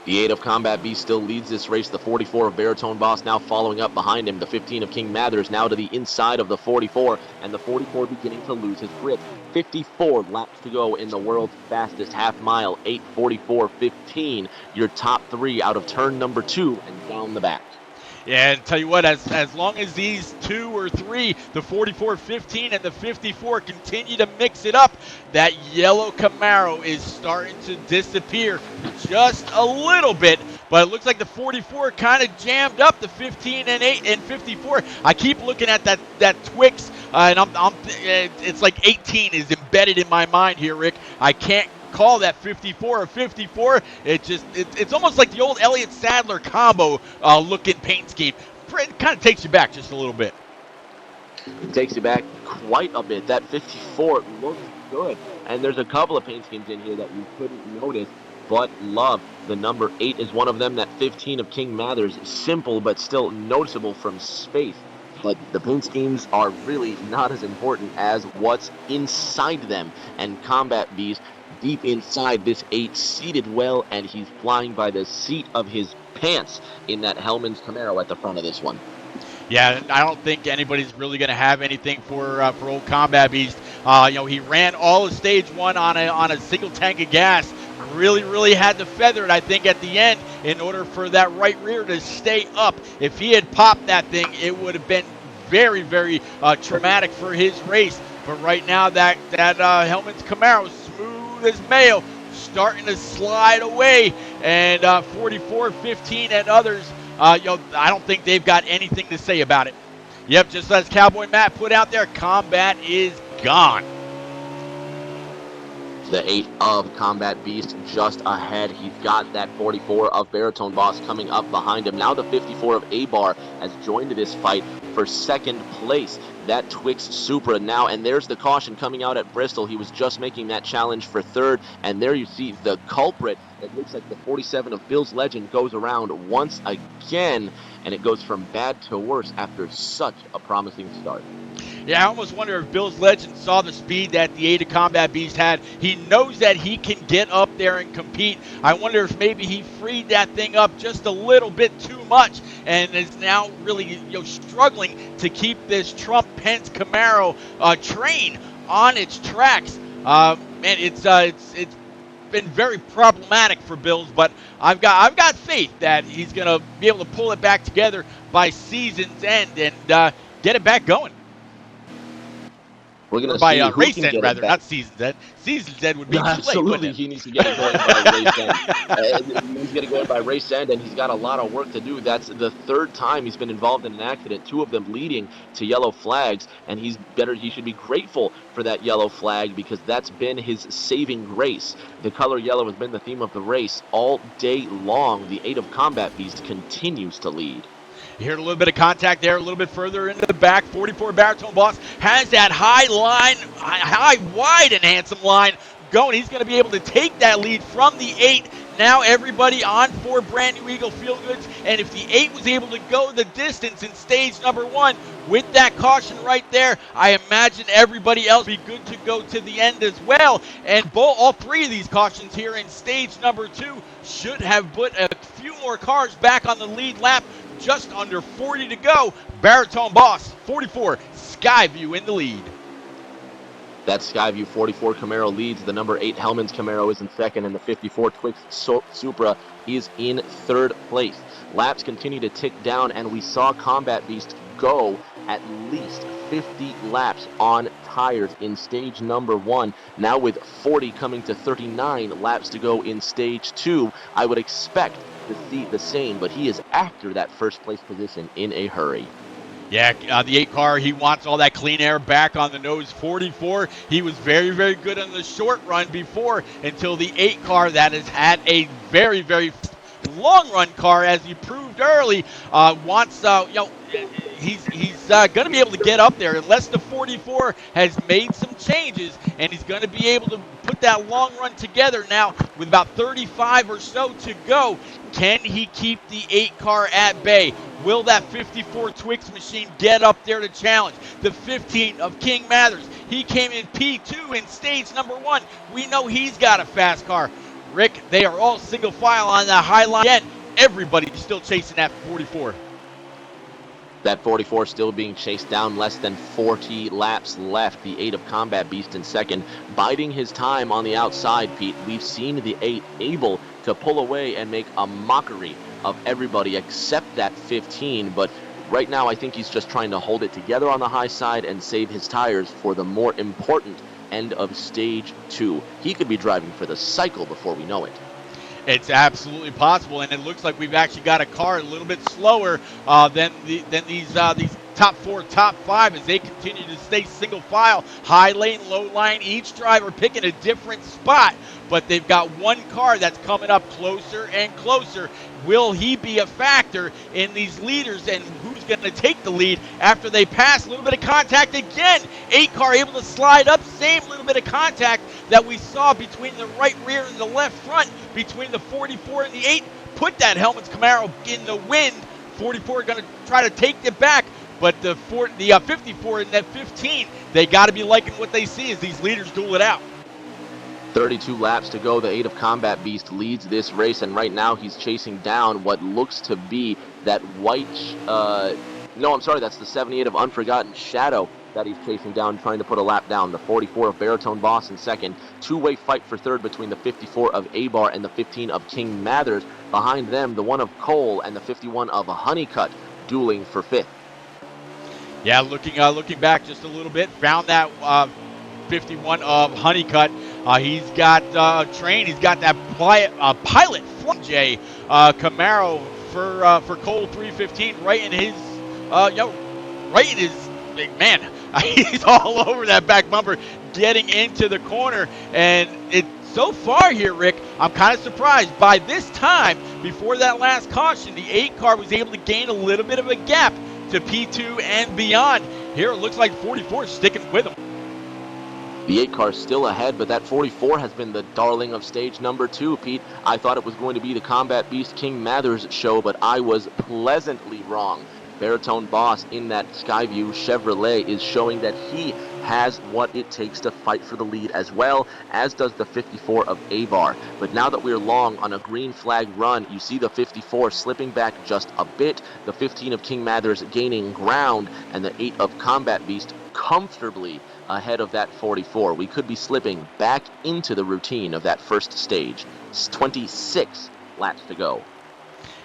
The 8 of Combat Beast still leads this race. The 44 of Baritone Boss now following up behind him. The 15 of King Mathers now to the inside of the 44, and the 44 beginning to lose his grip. 54 laps to go in the world's fastest half mile. 8:44.15. Your top 3 out of turn number 2 and down the back. Yeah, and tell you what, as long as these 2 or 3, the 44-15 and the 54 continue to mix it up, that yellow Camaro is starting to disappear just a little bit. But it looks like the 44 kind of jammed up the 15 and 8 and 54. I keep looking at that Twix, and it's like 18 is embedded in my mind here, Rick. I can't call that 54 or 54. It's almost like the old Elliott Sadler combo looking paint scheme. It kind of takes you back just a little bit. It takes you back quite a bit. That 54 looks good, and there's a couple of paint schemes in here that you couldn't notice but love. The number 8 is one of them. That 15 of King Mathers, simple but still noticeable from space. But the paint schemes are really not as important as what's inside them. And Combat Beast, deep inside this 8, seated well, and he's flying by the seat of his pants in that Hellman's Camaro at the front of this one. Yeah, I don't think anybody's really going to have anything for old Combat Beast. He ran all of stage 1 on a single tank of gas. Really had to feather it, I think, at the end in order for that right rear to stay up. If he had popped that thing, it would have been very traumatic for his race. But right now, that Hellman's Camaro, smooth as mayo, starting to slide away. And 44, 15, and others, I don't think they've got anything to say about it. Yep, just as Cowboy Matt put out there, Combat is gone. The 8 of Combat Beast just ahead. He's got that 44 of Baritone Boss coming up behind him. Now the 54 of A-Bar has joined this fight for second place. That Twix Supra now, and there's the caution coming out at Bristol. He was just making that challenge for third, and there you see the culprit. It looks like the 47 of Bill's Legend goes around once again, and it goes from bad to worse after such a promising start. Yeah, I almost wonder if Bill's Legend saw the speed that the 8 of Combat Beast had. He knows that he can get up there and compete. I wonder if maybe he freed that thing up just a little bit too much and is now really struggling to keep this Trump-Pence Camaro train on its tracks. It's been very problematic for Bills, but I've got faith that he's going to be able to pull it back together by season's end and get it back going. We're going to by see race end, rather, not season's end. Season's end would be too late. Absolutely, he needs to get it going by race end. He needs to get it going by race end, and he's got a lot of work to do. That's the 3rd time he's been involved in an accident, 2 of them leading to yellow flags, and he should be grateful for that yellow flag because that's been his saving grace. The color yellow has been the theme of the race all day long. The 8 of Combat Beast continues to lead. You heard a little bit of contact there, a little bit further into the back. 44 Baritone Boss has that high, wide, and handsome line going. He's going to be able to take that lead from the 8. Now everybody on 4 brand new Eagle Feel Goods. And if the 8 was able to go the distance in stage number 1 with that caution right there, I imagine everybody else will be good to go to the end as well. And all 3 of these cautions here in stage number 2 should have put a few more cars back on the lead lap. Just under 40 to go. Baritone Boss, 44, Skyview in the lead. That Skyview 44 Camaro leads. The number 8 Hellman's Camaro is in second, and the 54 Twix Supra is in third place. Laps continue to tick down, and we saw Combat Beast go at least 50 laps on tires in stage number 1. Now with 40 coming to 39 laps to go in stage 2, I would expect to see the same, but he is after that first place position in a hurry. Yeah, the 8 car, he wants all that clean air back on the nose. 44, he was very, very good on the short run before until the 8 car that has had a very, very long run car, as he proved early, wants, he's going to be able to get up there unless the 44 has made some changes, and he's going to be able to put that long run together now with about 35 or so to go. Can he keep the 8 car at bay? Will that 54 Twix machine get up there to challenge? The 15 of King Mathers, he came in P2 in stage number 1. We know he's got a fast car. Rick, they are all single file on the high line. Again, everybody's still chasing that 44. That 44 still being chased down, less than 40 laps left. The 8 of Combat Beast in second, biding his time on the outside, Pete. We've seen the 8 able to pull away and make a mockery of everybody except that 15, but right now I think he's just trying to hold it together on the high side and save his tires for the more important end of stage 2. He could be driving for the cycle before we know it. It's absolutely possible, and it looks like we've actually got a car a little bit slower than these top 4, top 5 as they continue to stay single file, high lane, low line, each driver picking a different spot, but they've got one car that's coming up closer and closer. Will he be a factor in these leaders, and who's going to take the lead after they pass? A little bit of contact again. 8 car able to slide up, same little bit of contact that we saw between the right rear and the left front, between the 44 and the 8. Put that Hellman's Camaro in the wind. 44 going to try to take it back, but the 54 and that 15, they got to be liking what they see as these leaders duel it out. 32 laps to go. The 8 of Combat Beast leads this race, and right now he's chasing down what looks to be that white, that's the 78 of Unforgotten Shadow that he's chasing down, trying to put a lap down. The 44 of Baritone Boss in second. Two-way fight for third between the 54 of Abar and the 15 of King Mathers. Behind them, the 1 of Cole and the 51 of Honeycutt dueling for fifth. Yeah, looking back just a little bit, found that 51 of Honeycutt. He's got train. He's got that pilot J Camaro for Cole 315 right in his man. He's all over that back bumper, getting into the corner, and so far here, Rick, I'm kind of surprised. By this time, before that last caution, the 8 car was able to gain a little bit of a gap to P2 and beyond. Here it looks like 44 is sticking with him. The 8 car still ahead, but that 44 has been the darling of stage number 2, Pete. I thought it was going to be the Combat Beast King Mathers show, but I was pleasantly wrong. Baritone Boss in that Skyview Chevrolet is showing that he has what it takes to fight for the lead, as well as does the 54 of Avar. But now that we're long on a green flag run, you see the 54 slipping back just a bit, the 15 of King Mathers gaining ground, and the 8 of Combat Beast comfortably ahead of that 44. We could be slipping back into the routine of that first stage. It's 26 laps to go.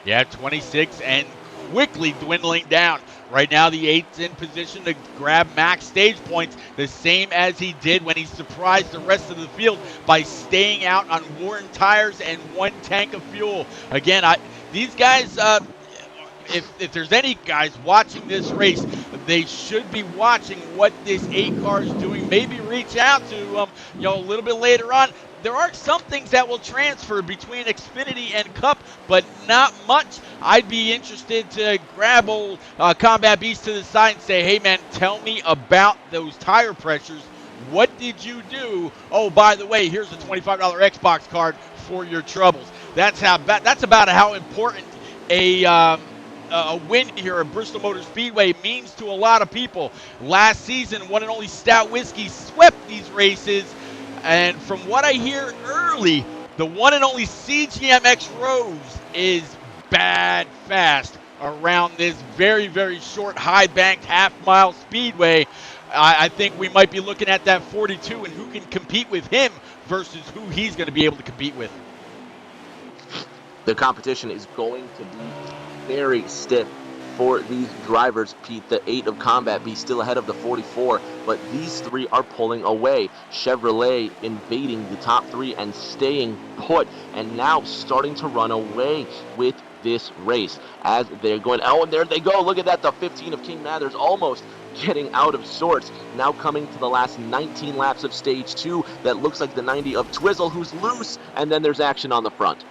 Yeah, 26 and quickly dwindling down. Right now, the 8's in position to grab max stage points, the same as he did when he surprised the rest of the field by staying out on worn tires and 1 tank of fuel. Again, these guys, if there's any guys watching this race, they should be watching what this 8 car is doing. Maybe reach out to a little bit later on. There are some things that will transfer between Xfinity and Cup, but not much. I'd be interested to grab old Combat Beast to the side and say, hey, man, tell me about those tire pressures. What did you do? Oh, by the way, here's a $25 Xbox card for your troubles. That's about how important a win here at Bristol Motor Speedway means to a lot of people. Last season, one and only Stout Whiskey swept these races. And from what I hear early, the one and only CGMX Rose is bad fast around this very, very short, high-banked half-mile speedway. I think we might be looking at that 42 and who can compete with him versus who he's going to be able to compete with. The competition is going to be very stiff for these drivers, Pete. The 8 of Combat Beast still ahead of the 44, but these three are pulling away. Chevrolet invading the top 3 and staying put, and now starting to run away with this race as they're going. Oh, and there they go. Look at that. The 15 of King Mathers almost getting out of sorts. Now coming to the last 19 laps of stage 2. That looks like the 90 of Twizzle, who's loose, and then there's action on the front.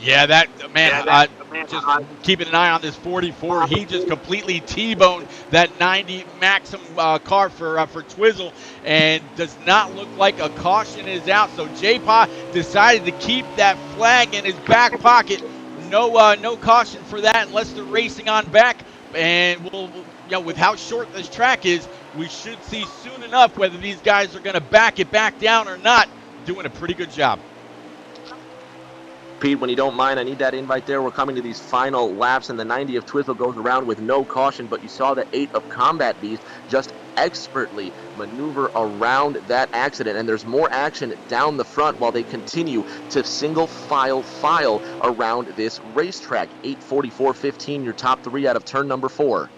Yeah, just keeping an eye on this 44. He just completely T-boned that 90 Maxim car for Twizzle, and does not look like a caution is out. So J-Pa decided to keep that flag in his back pocket. No caution for that unless they're racing on back. And we'll, with how short this track is, we should see soon enough whether these guys are going to back it back down or not. Doing a pretty good job. Pete, when you don't mind, I need that invite there. We're coming to these final laps, and the 90 of Twizzle goes around with no caution, but you saw the 8 of Combat Beast just expertly maneuver around that accident, and there's more action down the front while they continue to single file around this racetrack. 8:44.15, your top 3 out of turn number 4.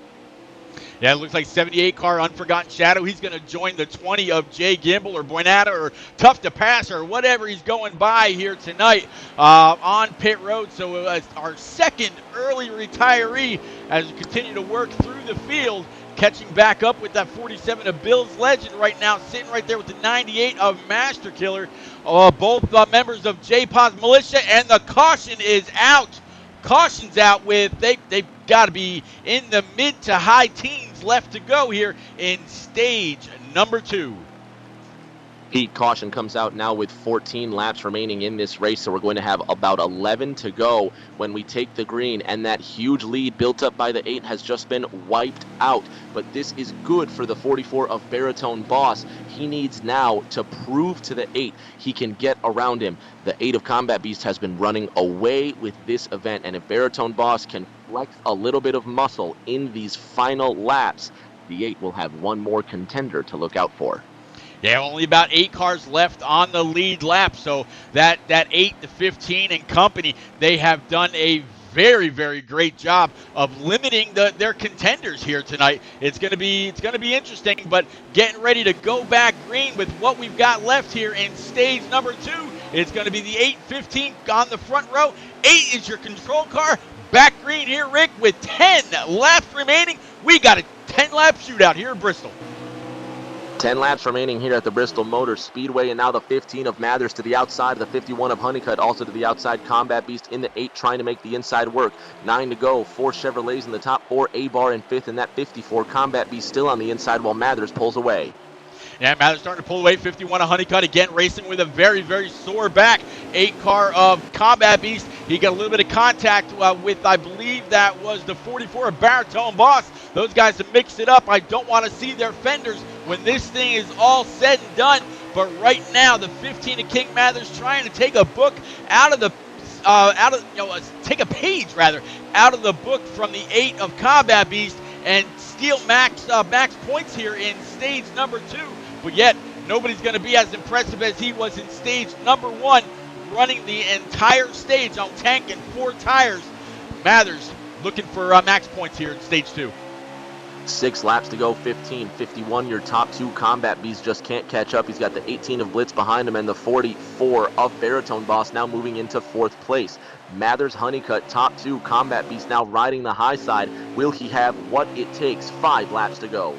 Yeah, it looks like 78 car Unforgotten Shadow. He's going to join the 20 of Jay Gimble or Buenata or Tough to Pass or whatever he's going by here tonight on pit road. So our second early retiree as we continue to work through the field, catching back up with that 47 of Bill's Legend right now, sitting right there with the 98 of Master Killer. Both members of J-Pa's Militia, and the caution is out. Caution's out with, they've got to be in the mid to high teens left to go here in stage number 2. Pete, caution comes out now with 14 laps remaining in this race, so we're going to have about 11 to go when we take the green, and that huge lead built up by the 8 has just been wiped out. But this is good for the 44 of Baritone Boss. He needs now to prove to the 8 he can get around him. The 8 of Combat Beast has been running away with this event, and if Baritone Boss can flex a little bit of muscle in these final laps, the 8 will have one more contender to look out for. Yeah, only about 8 cars left on the lead lap, so that 8 to 15 and company, they have done a very, very great job of limiting their contenders here tonight. It's going to be interesting, but getting ready to go back green with what we've got left here in stage number 2. It's going to be the 8-15 on the front row. 8 is your control car. Back green here, Rick, with 10 laps remaining. We got a 10-lap shootout here in Bristol. 10 laps remaining here at the Bristol Motor Speedway, and now the 15 of Mathers to the outside, the 51 of Honeycutt also to the outside. Combat Beast in the 8 trying to make the inside work. 9 to go, 4 Chevrolets in the top 4, A-Bar in 5th, and that 54. Combat Beast still on the inside while Mathers pulls away. Yeah, Mathers starting to pull away. 51 of Honeycutt again, racing with a very, very sore back. 8 car of Combat Beast. He got a little bit of contact with, I believe that was the 44 of Baritone Boss. Those guys have mixed it up. I don't want to see their fenders when this thing is all said and done. But right now, the 15 of King Mathers trying to take a book out of the take a page rather out of the book from the 8 of Combat Beast and steal max points here in stage number 2. But yet, nobody's going to be as impressive as he was in stage number 1, running the entire stage on tank and 4 tires. Mathers looking for max points here in stage 2. 6 laps to go, 15:51. Your top 2 Combat Beast just can't catch up. He's got the 18 of Blitz behind him and the 44 of Baritone Boss now moving into 4th place. Mathers, Honeycutt, top 2. Combat Beast now riding the high side. Will he have what it takes? 5 laps to go.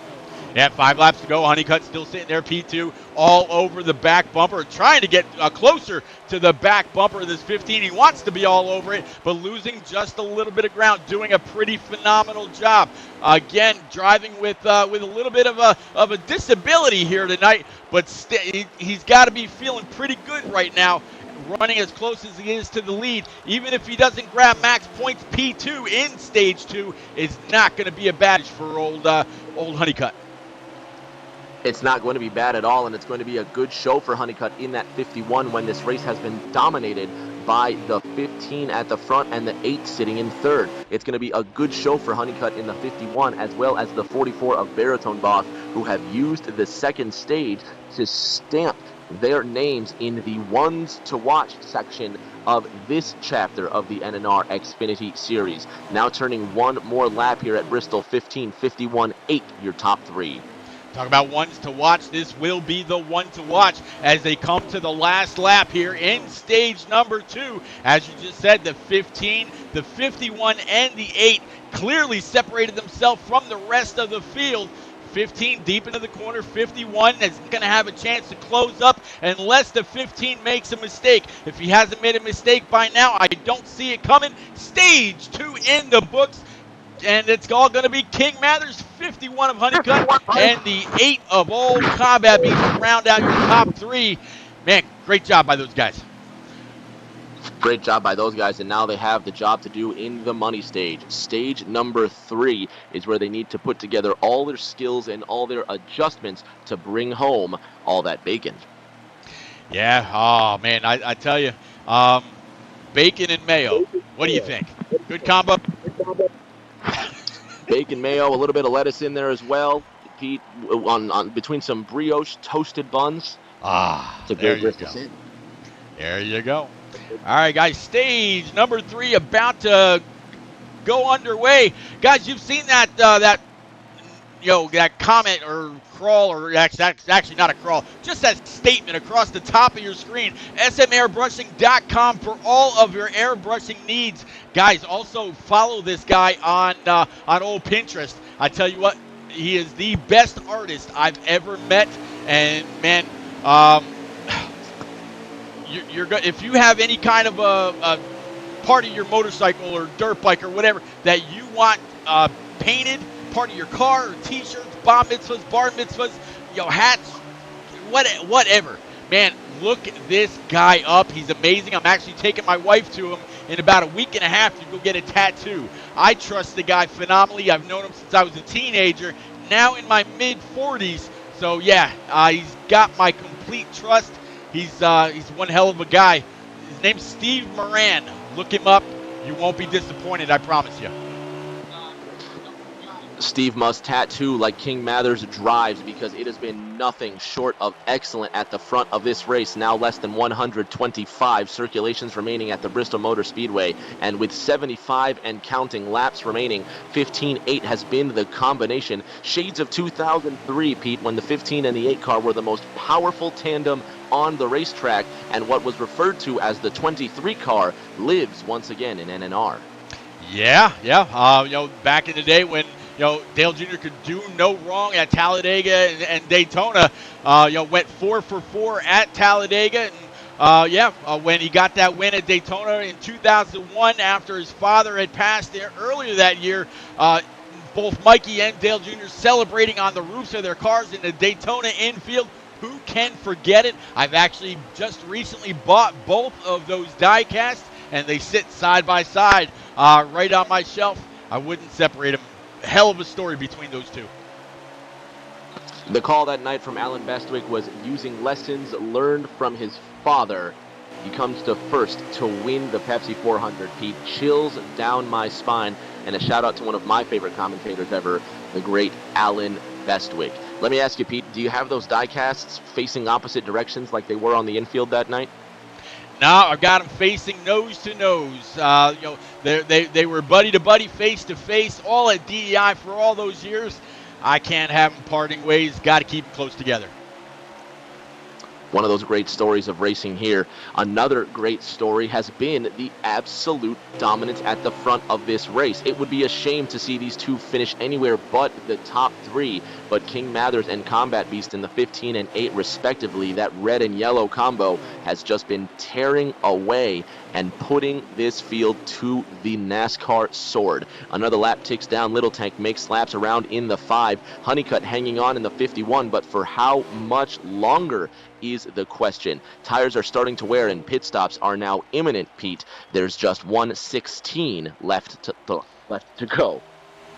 Yeah, 5 laps to go. Honeycutt still sitting there, P2, all over the back bumper, trying to get closer to the back bumper of this 15. He wants to be all over it, but losing just a little bit of ground, doing a pretty phenomenal job. Again, driving with a little bit of a disability here tonight, but he's got to be feeling pretty good right now, running as close as he is to the lead. Even if he doesn't grab max points, P2 in stage 2 is not going to be a badge for old Honeycutt. It's not going to be bad at all, and it's going to be a good show for Honeycutt in that 51 when this race has been dominated by the 15 at the front and the 8 sitting in third. It's going to be a good show for Honeycutt in the 51, as well as the 44 of Baritone Boss, who have used the second stage to stamp their names in the ones to watch section of this chapter of the NNR Xfinity series. Now turning one more lap here at Bristol, 15, 51, 8, your top three. Talk about ones to watch. This will be the one to watch as they come to the last lap here in stage number 2. As you just said, the 15, the 51, and the 8 clearly separated themselves from the rest of the field. 15 deep into the corner, 51 is going to have a chance to close up unless the 15 makes a mistake. If he hasn't made a mistake by now, I don't see it coming. Stage 2 in the books. And it's all going to be King Mathers, 51 of Honeycutt, and the 8 of Old Combat Beast to round out your top 3. Man, great job by those guys. Great job by those guys, and now they have the job to do in the money stage. Stage number 3 is where they need to put together all their skills and all their adjustments to bring home all that bacon. Yeah, oh man, I tell you, bacon and mayo. What do you think? Good combo? Bacon, mayo, a little bit of lettuce in there as well, Pete, on between some brioche toasted buns. It's a great Bristol sandwich. There you go. All right, guys, stage number 3 about to go underway. Guys, you've seen that that comment or crawl, or actually not a crawl, just that statement across the top of your screen. smairbrushing.com for all of your airbrushing needs. Guys, also follow this guy on old Pinterest. I tell you what, he is the best artist I've ever met, and man, you're good if you have any kind of a part of your motorcycle or dirt bike or whatever that you want painted, part of your car, or t-shirts, bar mitzvahs, hats, whatever. Man, look this guy up. He's amazing. I'm actually taking my wife to him in about a week and a half to go get a tattoo. I trust the guy phenomenally. I've known him since I was a teenager, now in my mid-40s. So, yeah, he's got my complete trust. He's one hell of a guy. His name's Steve Moran. Look him up. You won't be disappointed, I promise you. Steve must tattoo like King Mathers drives, because it has been nothing short of excellent at the front of this race. Now less than 125 circulations remaining at the Bristol Motor Speedway, and with 75 and counting laps remaining, 15-8 has been the combination. Shades of 2003, Pete, when the 15 and the 8 car were the most powerful tandem on the racetrack, and what was referred to as the 23 car lives once again in NNR. Yeah. Back in the day when Dale Jr. could do no wrong at Talladega and Daytona. Went 4 for 4 at Talladega. And, when he got that win at Daytona in 2001 after his father had passed there earlier that year, both Mikey and Dale Jr. celebrating on the roofs of their cars in the Daytona infield. Who can forget it? I've actually just recently bought both of those die casts, and they sit side by side right on my shelf. I wouldn't separate them. Hell of a story between those two. The call that night from Alan Bestwick was using lessons learned from his father. He comes to first to win the Pepsi 400. Pete, chills down my spine, and a shout out to one of my favorite commentators ever, the great Alan Bestwick. Let me ask you, Pete, do you have those die casts facing opposite directions like they were on the infield that night? No, I've got them facing nose to nose. They were buddy to buddy, face to face, all at DEI for all those years. I can't have them parting ways. Got to keep them close together. One of those great stories of racing here. Another great story has been the absolute dominance at the front of this race. It would be a shame to see these two finish anywhere but the top 3, but King Mathers and Combat Beast in the 15 and 8 respectively, that red and yellow combo has just been tearing away and putting this field to the NASCAR sword. Another lap ticks down. Little Tank makes laps around in the 5. Honeycutt hanging on in the 51, but for how much longer is the question. Tires are starting to wear and pit stops are now imminent, Pete. There's just 1:16 left to go.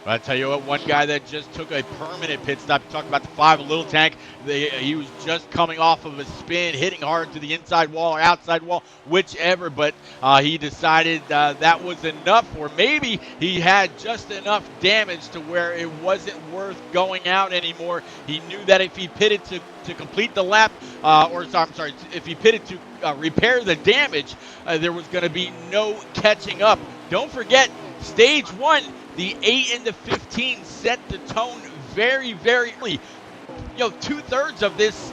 But I tell you what, one guy that just took a permanent pit stop. Talk about the 5 little tank. He was just coming off of a spin, hitting hard to the inside wall or outside wall, whichever. But he decided that was enough, or maybe he had just enough damage to where it wasn't worth going out anymore. He knew that if he pitted to complete the lap, if he pitted to repair the damage, there was going to be no catching up. Don't forget, stage 1. The 8 and the 15 set the tone very, very early. 2/3 of this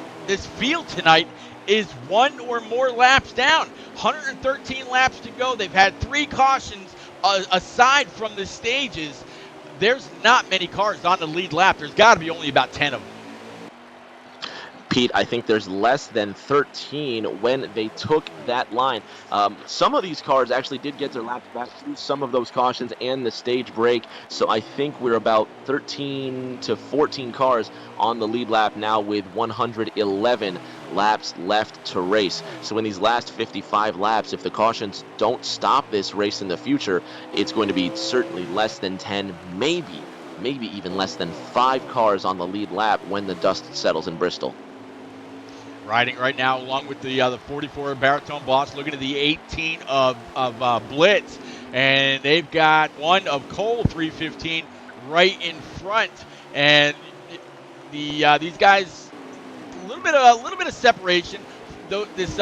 field tonight is 1 or more laps down. 113 laps to go. They've had 3 cautions aside from the stages. There's not many cars on the lead lap. There's got to be only about 10 of them. Pete, I think there's less than 13 when they took that line. Some of these cars actually did get their laps back through some of those cautions and the stage break, so I think we're about 13 to 14 cars on the lead lap now with 111 laps left to race. So in these last 55 laps, if the cautions don't stop this race in the future, it's going to be certainly less than 10, maybe even less than 5 cars on the lead lap when the dust settles in Bristol. Riding right now along with the 44 Baritone Boss, looking at the 18 of Blitz, and they've got 1 of Cole 315 right in front, and these guys a little bit of separation. This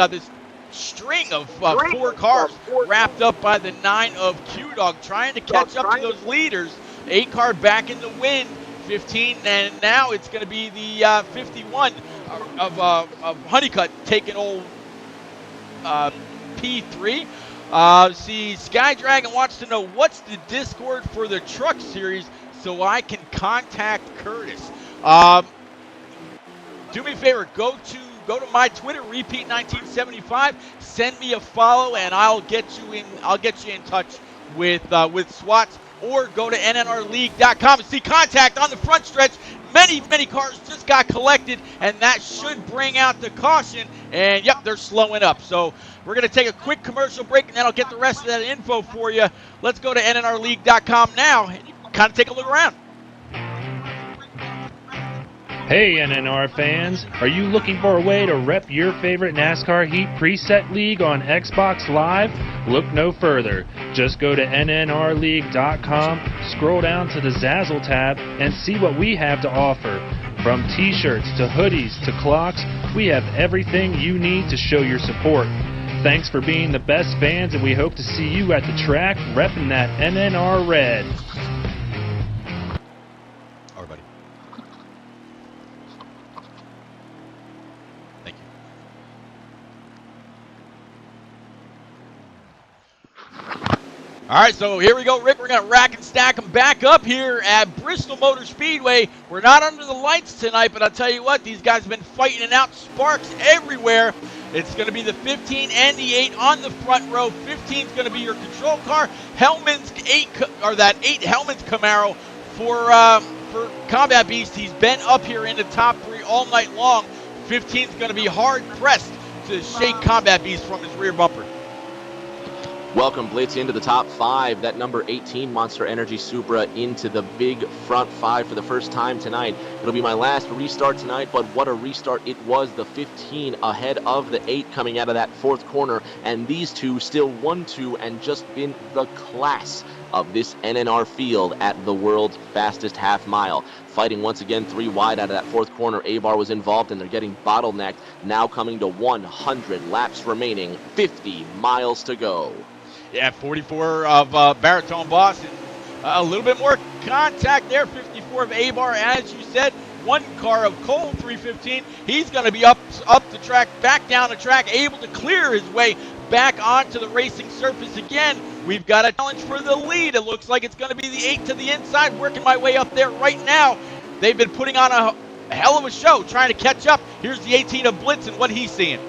string of 4 cars wrapped up by the 9 of Q-Dog, trying to catch up to those leaders. 8 car back in the wind, 15, and now it's going to be the 51 of Honeycutt taking old P3. See, Sky Dragon wants to know what's the Discord for the Truck Series so I can contact Curtis. Do me a favor, go to my Twitter, Repeat1975. Send me a follow, and I'll get you in touch with SWATs. Or go to NNRLeague.com and see contact on the front stretch. Many cars just got collected, and that should bring out the caution. And, yep, they're slowing up. So we're going to take a quick commercial break, and then I'll get the rest of that info for you. Let's go to NNRLeague.com now, and you can kind of take a look around. Hey NNR fans, are you looking for a way to rep your favorite NASCAR Heat preset league on Xbox Live? Look no further. Just go to nnrleague.com, scroll down to the Zazzle tab, and see what we have to offer. From t-shirts to hoodies to clocks, we have everything you need to show your support. Thanks for being the best fans, and we hope to see you at the track repping that NNR red. All right, so here we go, Rick. We're going to rack and stack them back up here at Bristol Motor Speedway. We're not under the lights tonight, but I'll tell you what, these guys have been fighting it out. Sparks everywhere. It's going to be the 15 and the 8 on the front row. 15 is going to be your control car. Hellman's 8 Hellman's Camaro for Combat Beast. He's been up here in the top 3 all night long. 15 is going to be hard pressed to shake Combat Beast from his rear bumper. Welcome Blitz into the top 5. That number 18 Monster Energy Supra into the big front 5 for the first time tonight. It'll be my last restart tonight, but what a restart it was. The 15 ahead of the 8 coming out of that 4th corner, and these two still 1-2 and just been the class of this NNR field at the world's fastest half mile. Fighting once again 3 wide out of that 4th corner. Abar was involved, and they're getting bottlenecked. Now coming to 100 laps remaining, 50 miles to go. Yeah, 44 of Baritone Boss. A little bit more contact there. 54 of Abar, as you said. 1 car of Cole, 315. He's going to be up the track, back down the track, able to clear his way back onto the racing surface again. We've got a challenge for the lead. It looks like it's going to be the 8 to the inside, working my way up there right now. They've been putting on a hell of a show, trying to catch up. Here's the 18 of Blitz and what he's seeing.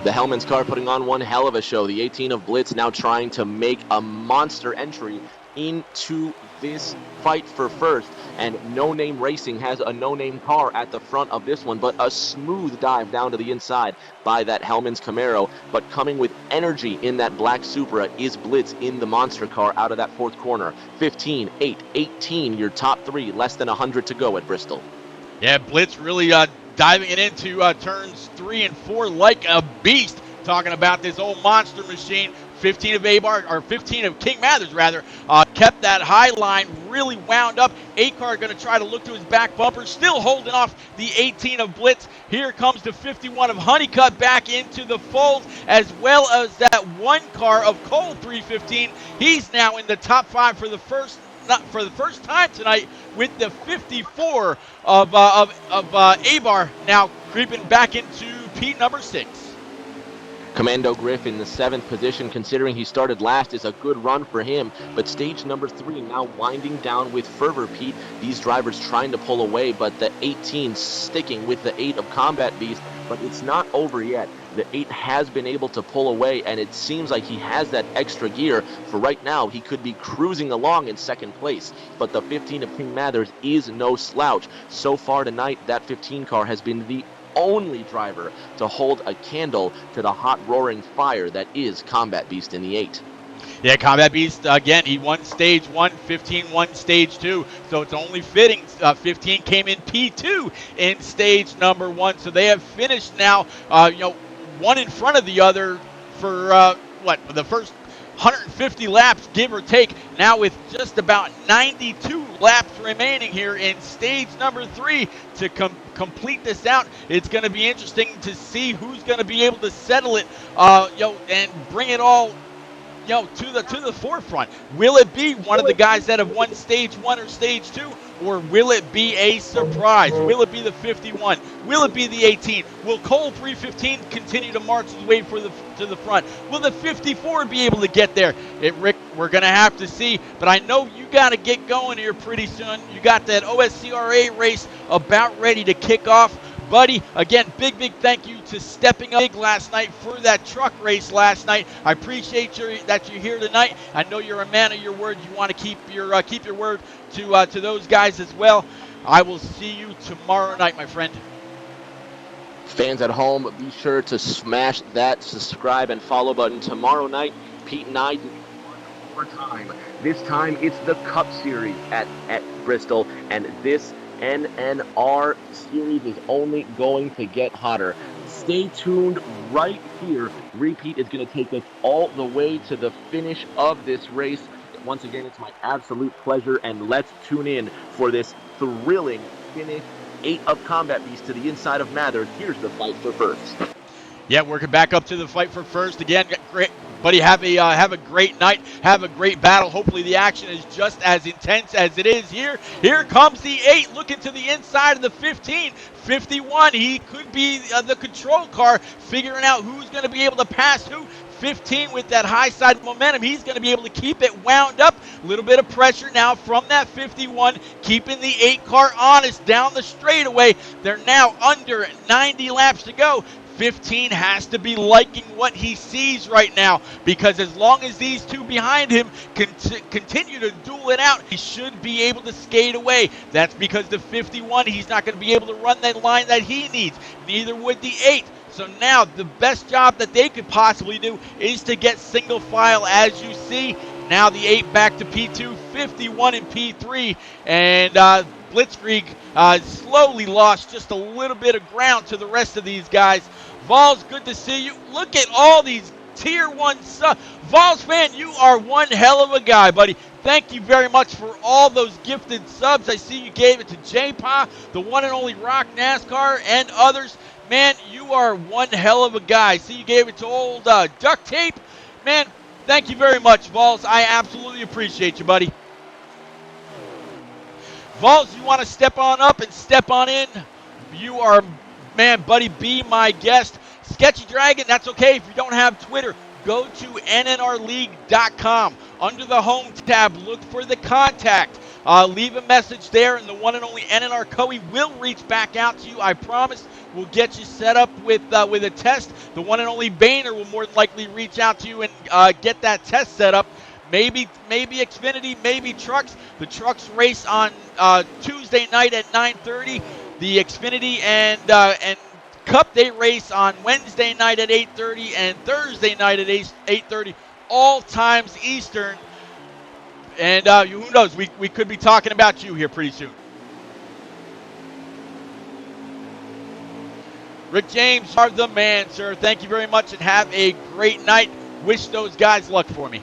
The Hellman's car putting on one hell of a show. The 18 of Blitz now trying to make a monster entry into this fight for first, and No Name Racing has a no-name car at the front of this one, but a smooth dive down to the inside by that Hellman's Camaro. But coming with energy in that black Supra is Blitz in the monster car out of that fourth corner. 15, 8, 18, your top three, less than 100 to go at Bristol. Yeah, Blitz really diving it into turns 3 and 4 like a beast. Talking about this old monster machine. 15 of A-Bar, or 15 of King Mathers rather, kept that high line really wound up. A-Car going to try to look to his back bumper, still holding off the 18 of Blitz. Here comes the 51 of Honeycutt back into the fold, as well as that one car of Cole 315. He's now in the top 5 for the first time tonight, with the 54 of A-Bar now creeping back into P number 6. Commando Griff in the 7th position, considering he started last, is a good run for him. But stage number 3 now winding down with fervor, Pete. These drivers trying to pull away, but the 18 sticking with the 8 of Combat Beast. But it's not over yet. The 8 has been able to pull away, and it seems like he has that extra gear. For right now, he could be cruising along in 2nd place. But the 15 of King Mathers is no slouch. So far tonight, that 15 car has been the only driver to hold a candle to the hot roaring fire that is Combat Beast in the 8. Yeah, Combat Beast, again, he won stage 1, 15 won stage 2, so it's only fitting 15 came in P2 in stage number 1, so they have finished now, one in front of the other for, the first 150 laps, give or take, now with just about 92 laps remaining here in stage number 3 to complete this out. It's going to be interesting to see who's going to be able to settle it, and bring it all to the forefront. Will it be one of the guys that have won stage 1 or stage 2, or will it be a surprise? Will it be the 51? Will it be the 18? Will Cole 315 continue to march his way to the front? Will the 54 be able to get there? Rick, we're going to have to see, but I know you got to get going here pretty soon. You got that OSCRA race about ready to kick off. Buddy, again, big thank you to stepping up big last night for that truck race last night. I appreciate that you're here tonight. I know you're a man of your word. You want to keep your word to those guys as well. I will see you tomorrow night, my friend. Fans at home, be sure to smash that subscribe and follow button. Tomorrow night, Pete and I do one more time. This time, it's the Cup Series at Bristol, and this NNR series is only going to get hotter. Stay tuned right here. Repeat is going to take us all the way to the finish of this race. Once again, it's my absolute pleasure, and let's tune in for this thrilling finish. 8 of Combat Beast to the inside of Mathers. Here's the fight for first. Yeah, working back up to the fight for first. Again, great. Buddy, have a great night. Have a great battle. Hopefully the action is just as intense as it is here. Here comes the 8, looking to the inside of the 15. 51, he could be the control car, figuring out who's going to be able to pass who. 15 with that high side momentum, he's going to be able to keep it wound up. A little bit of pressure now from that 51, keeping the 8 car honest down the straightaway. They're now under 90 laps to go. 15 has to be liking what he sees right now, because as long as these two behind him continue to duel it out, he should be able to skate away. That's because the 51, he's not going to be able to run that line that he needs. Neither would the 8. So now the best job that they could possibly do is to get single file, as you see. Now the 8 back to P2, 51 in P3, and Blitzkrieg slowly lost just a little bit of ground to the rest of these guys. Vols, good to see you. Look at all these Tier 1 subs. Vols fan, you are one hell of a guy, buddy. Thank you very much for all those gifted subs. I see you gave it to J-Pa, the one and only Rock NASCAR, and others. Man, you are one hell of a guy. See, you gave it to old Duct Tape. Man, thank you very much, Vols. I absolutely appreciate you, buddy. Vols, you want to step on up and step on in? You are, man, buddy, be my guest. Sketchy Dragon, that's okay if you don't have Twitter. Go to nnrleague.com. Under the home tab, look for the contact. Leave a message there, and the one and only NNR Coey will reach back out to you. I promise we'll get you set up with a test. The one and only Boehner will more than likely reach out to you and get that test set up. maybe Xfinity, maybe trucks. The trucks race on Tuesday night at 9:30. The Xfinity and Cup, they race on Wednesday night at 8:30 and Thursday night at 8:30, all times Eastern. And who knows, we could be talking about you here pretty soon. Rick James, you are the man, sir. Thank you very much and have a great night. Wish those guys luck for me.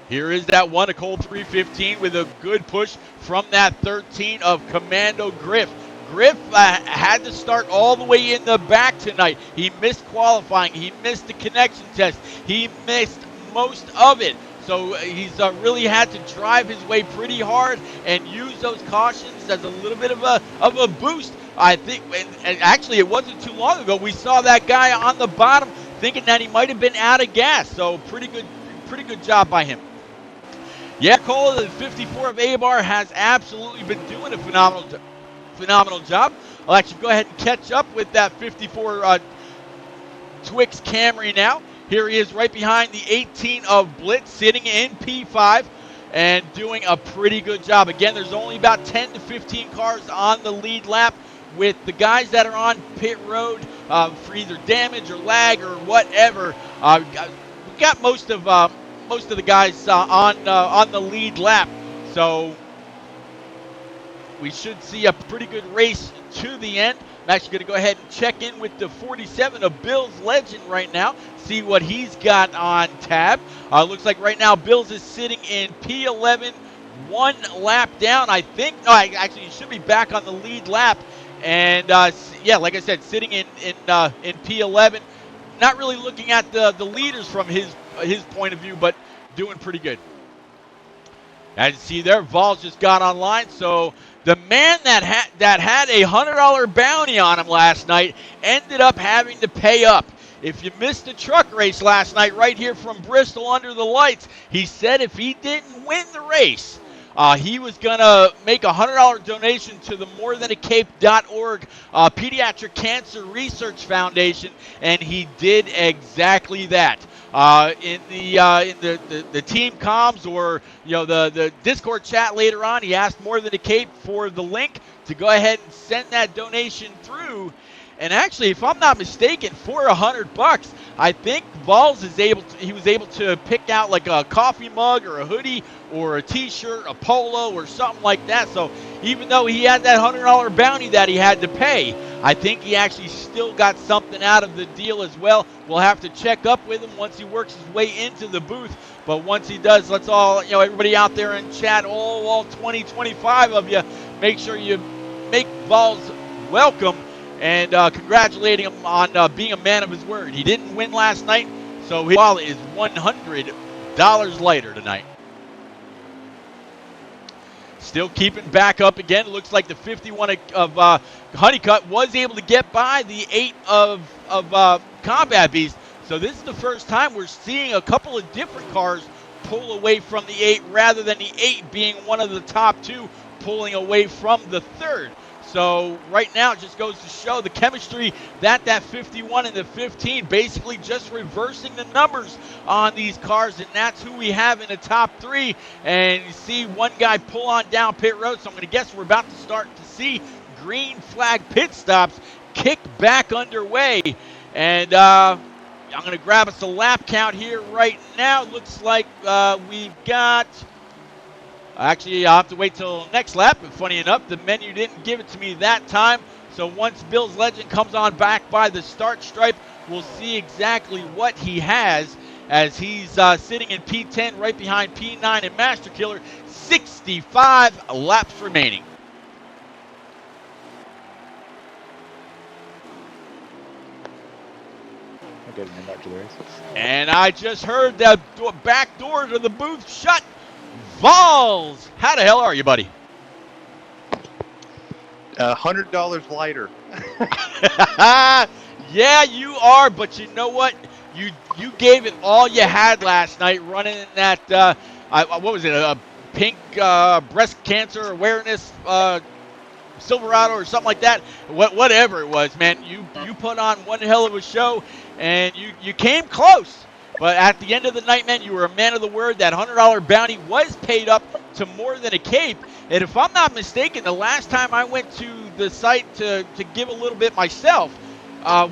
Here is that one, a Colt 315 with a good push from that 13 of Commando Griff. Griff had to start all the way in the back tonight. He missed qualifying. He missed the connection test. He missed most of it. So he's really had to drive his way pretty hard and use those cautions as a little bit of a boost. I think, and actually it wasn't too long ago, we saw that guy on the bottom thinking that he might have been out of gas. So pretty good job by him. Yeah, Cole, the 54 of Abar has absolutely been doing a phenomenal job. I'll actually go ahead and catch up with that 54 Twix Camry now. Here he is right behind the 18 of Blitz, sitting in P5 and doing a pretty good job. Again, there's only about 10 to 15 cars on the lead lap, with the guys that are on pit road for either damage or lag or whatever. We got most of the guys on the lead lap, so we should see a pretty good race to the end. I'm actually going to go ahead and check in with the 47 of Bill's Legend right now, see what he's got on tab. Looks like right now Bill's is sitting in P11, one lap down, I think. No, actually, he should be back on the lead lap. And, yeah, like I said, sitting in P11. Not really looking at the leaders from his point of view, but doing pretty good. As you see there, Vols just got online, so the man that had a $100 bounty on him last night ended up having to pay up. If you missed the truck race last night right here from Bristol under the lights, he said if he didn't win the race, he was going to make a $100 donation to the morethanAcape.org Pediatric Cancer Research Foundation, and he did exactly that. In the team comms, or the Discord chat later on, he asked More Than a Cape for the link to go ahead and send that donation through. And actually, if I'm not mistaken, for $100, I think Vols was able to pick out like a coffee mug or a hoodie or a T-shirt, a polo, or something like that. So even though he had that $100 bounty that he had to pay, I think he actually still got something out of the deal as well. We'll have to check up with him once he works his way into the booth. But once he does, let's all, everybody out there in chat, all 20, 25 of you, make sure you make Vols welcome and congratulating him on being a man of his word. He didn't win last night, so his wallet is $100 lighter tonight. Still keeping back up again. Looks like the 51 of Honeycutt was able to get by the 8 of Combat Beast. So this is the first time we're seeing a couple of different cars pull away from the 8, rather than the 8 being one of the top 2 pulling away from the 3rd. So right now it just goes to show the chemistry that 51 and the 15, basically just reversing the numbers on these cars, and that's who we have in the top 3. And you see one guy pull on down pit road, so I'm going to guess we're about to start to see green flag pit stops kick back underway. And I'm going to grab us a lap count here right now. Looks like we've got... Actually, I'll have to wait till next lap, but funny enough, the menu didn't give it to me that time. So once Bill's Legend comes on back by the start stripe, we'll see exactly what he has, as he's sitting in P10 right behind P9 and Master Killer. 65 laps remaining. And I just heard the back door to the booth shut. Vols, how the hell are you, buddy? $100 lighter. Yeah, you are, but you know what? You gave it all you had last night, running in that what was it? A pink breast cancer awareness Silverado or something like that. Whatever it was, man, you put on one hell of a show, and you came close. But at the end of the night, man, you were a man of the word. That $100 bounty was paid up to more than a cape. And if I'm not mistaken, the last time I went to the site to give a little bit myself,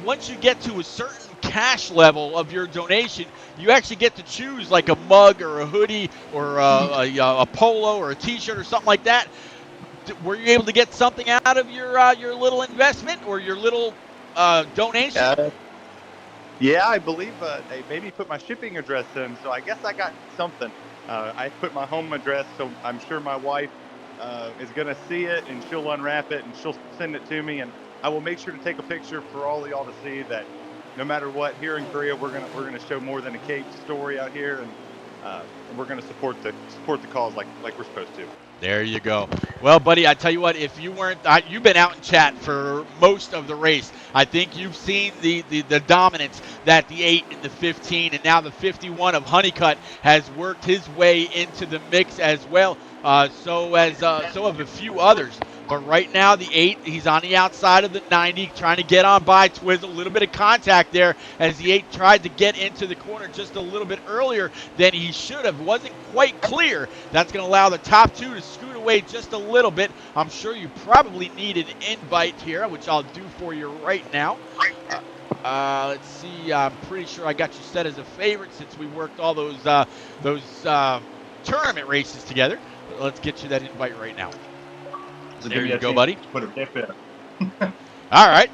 once you get to a certain cash level of your donation, you actually get to choose like a mug or a hoodie or a polo or a T-shirt or something like that. Were you able to get something out of your little investment or your little donation? Yeah, I believe they made me put my shipping address in, so I guess I got something. I put my home address, so I'm sure my wife is going to see it, and she'll unwrap it, and she'll send it to me, and I will make sure to take a picture for all of y'all to see that no matter what, here in Korea, we're gonna show more than a cape story out here, and we're going to support the cause like we're supposed to. There you go. Well, buddy, I tell you what, if you weren't, you've been out in chat for most of the race. I think you've seen the dominance that the 8 and the 15 and now the 51 of Honeycutt has worked his way into the mix as well. So have a few others. But right now, the 8, he's on the outside of the 90, trying to get on by Twizzle. A little bit of contact there as the 8 tried to get into the corner just a little bit earlier than he should have. Wasn't quite clear. That's going to allow the top 2 to scoot away just a little bit. I'm sure you probably need an invite here, which I'll do for you right now. Let's see. I'm pretty sure I got you set as a favorite since we worked all those tournament races together. Let's get you that invite right now. There you go, buddy. Put a dip in. All right,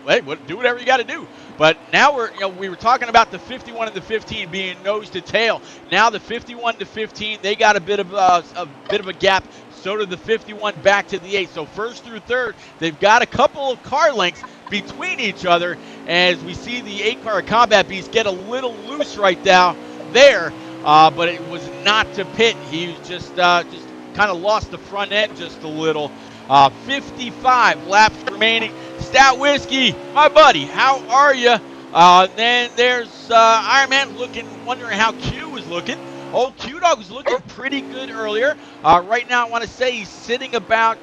do whatever you got to do. But now we were talking about the 51 and the 15 being nose to tail. Now the 51 to 15, they got a bit of a gap. So did the 51 back to the 8. So first through third, they've got a couple of car lengths between each other. As we see the 8-car Combat Beast get a little loose right now there, but it was not to pit. He was just kind of lost the front end just a little. 55 laps remaining. Stout Whiskey, my buddy, how are you? Then there's Iron Man wondering how Q was looking. Old Q Dog was looking pretty good earlier. Right now, I want to say he's sitting about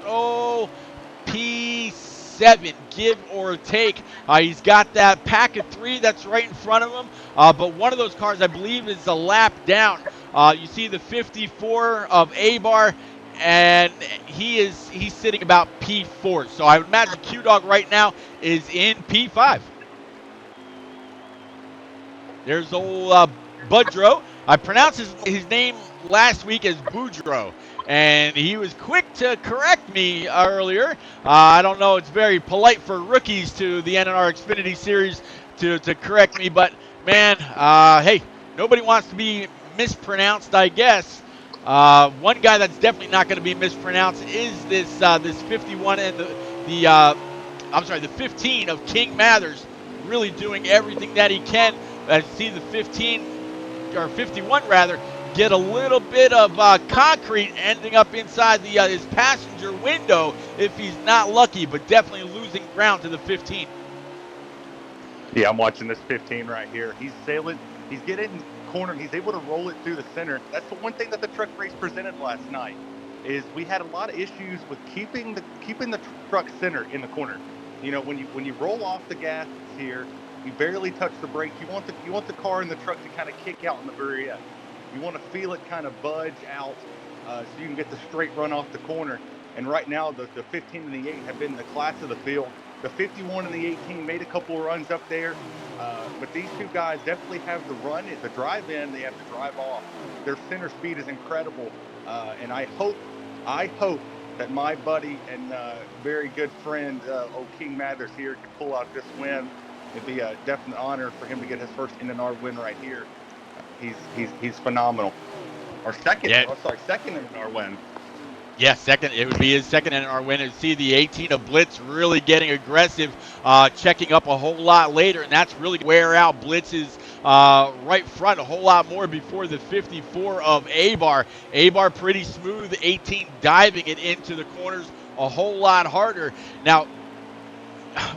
P7, give or take. He's got that pack of 3 that's right in front of him. But one of those cars, I believe, is a lap down. You see the 54 of A-Bar. And he's sitting about P4. So I would imagine Q-Dog right now is in P5. There's old Budrow. I pronounced his name last week as Boudreaux, and he was quick to correct me earlier. I don't know. It's very polite for rookies to the NNR Xfinity Series to correct me. But, man, hey, nobody wants to be mispronounced, I guess. One guy that's definitely not going to be mispronounced is this 51 and the 15 of King Mathers, really doing everything that he can. I see the 51 rather get a little bit of concrete ending up inside his passenger window if he's not lucky, but definitely losing ground to the 15. Yeah, I'm watching this 15 right here. He's sailing. He's getting corner. He's able to roll it through the center. That's the one thing that the truck race presented last night. Is we had a lot of issues with keeping the truck center in the corner. You know, when you roll off the gas here, you barely touch the brake. You want the car and the truck to kind of kick out in the very end. You want to feel it kind of budge out so you can get the straight run off the corner. And right now, the 15 and the 8 have been the class of the field. The 51 and the 18 made a couple of runs up there, but these two guys definitely have the run. At the drive in, they have to drive off. Their center speed is incredible, and I hope that my buddy and very good friend, old King Mathers here, can pull out this win. It'd be a definite honor for him to get his first NNR win right here. He's phenomenal. Or second, second NNR win. Yeah, second. It would be his second NNR win. And see the 18 of Blitz really getting aggressive, checking up a whole lot later, and that's really wear out Blitz's right front a whole lot more before the 54 of A-Bar. A-Bar pretty smooth, 18 diving it into the corners a whole lot harder. Now,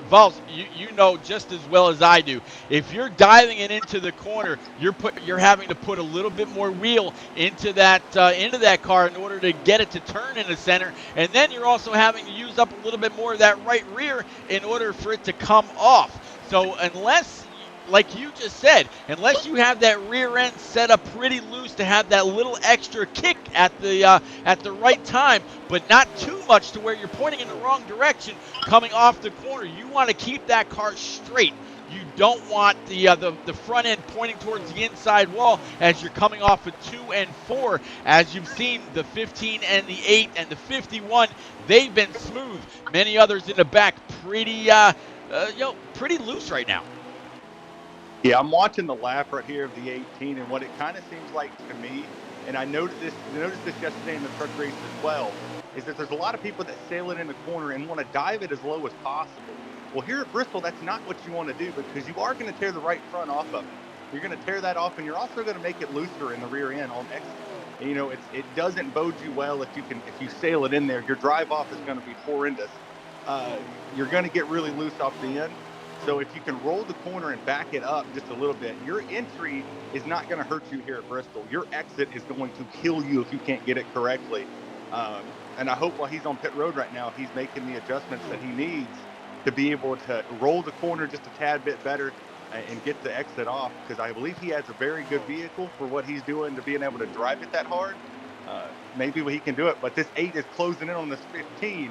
Vols, you know just as well as I do. If you're diving it into the corner, you're having to put a little bit more wheel into that car in order to get it to turn in the center, and then you're also having to use up a little bit more of that right rear in order for it to come off. So unless, like you just said, unless you have that rear end set up pretty loose to have that little extra kick at the right time, but not too much to where you're pointing in the wrong direction coming off the corner. You want to keep that car straight. You don't want the front end pointing towards the inside wall as you're coming off of 2 and 4. As you've seen, the 15 and the 8 and the 51, they've been smooth. Many others in the back pretty loose right now. Yeah, I'm watching the lap right here of the 18, and what it kind of seems like to me, and I noticed this yesterday in the truck race as well, is that there's a lot of people that sail it in the corner and want to dive it as low as possible. Well, here at Bristol, that's not what you want to do, because you are going to tear the right front off of it. You're going to tear that off, and you're also going to make it looser in the rear end on exit. You know, it doesn't bode you well if you sail it in there. Your drive off is going to be horrendous. You're going to get really loose off the end. So if you can roll the corner and back it up just a little bit, your entry is not going to hurt you here at Bristol. Your exit is going to kill you if you can't get it correctly. And I hope while he's on pit road right now, he's making the adjustments that he needs to be able to roll the corner just a tad bit better and get the exit off, because I believe he has a very good vehicle for what he's doing to being able to drive it that hard. Maybe he can do it, but this 8 is closing in on this 15.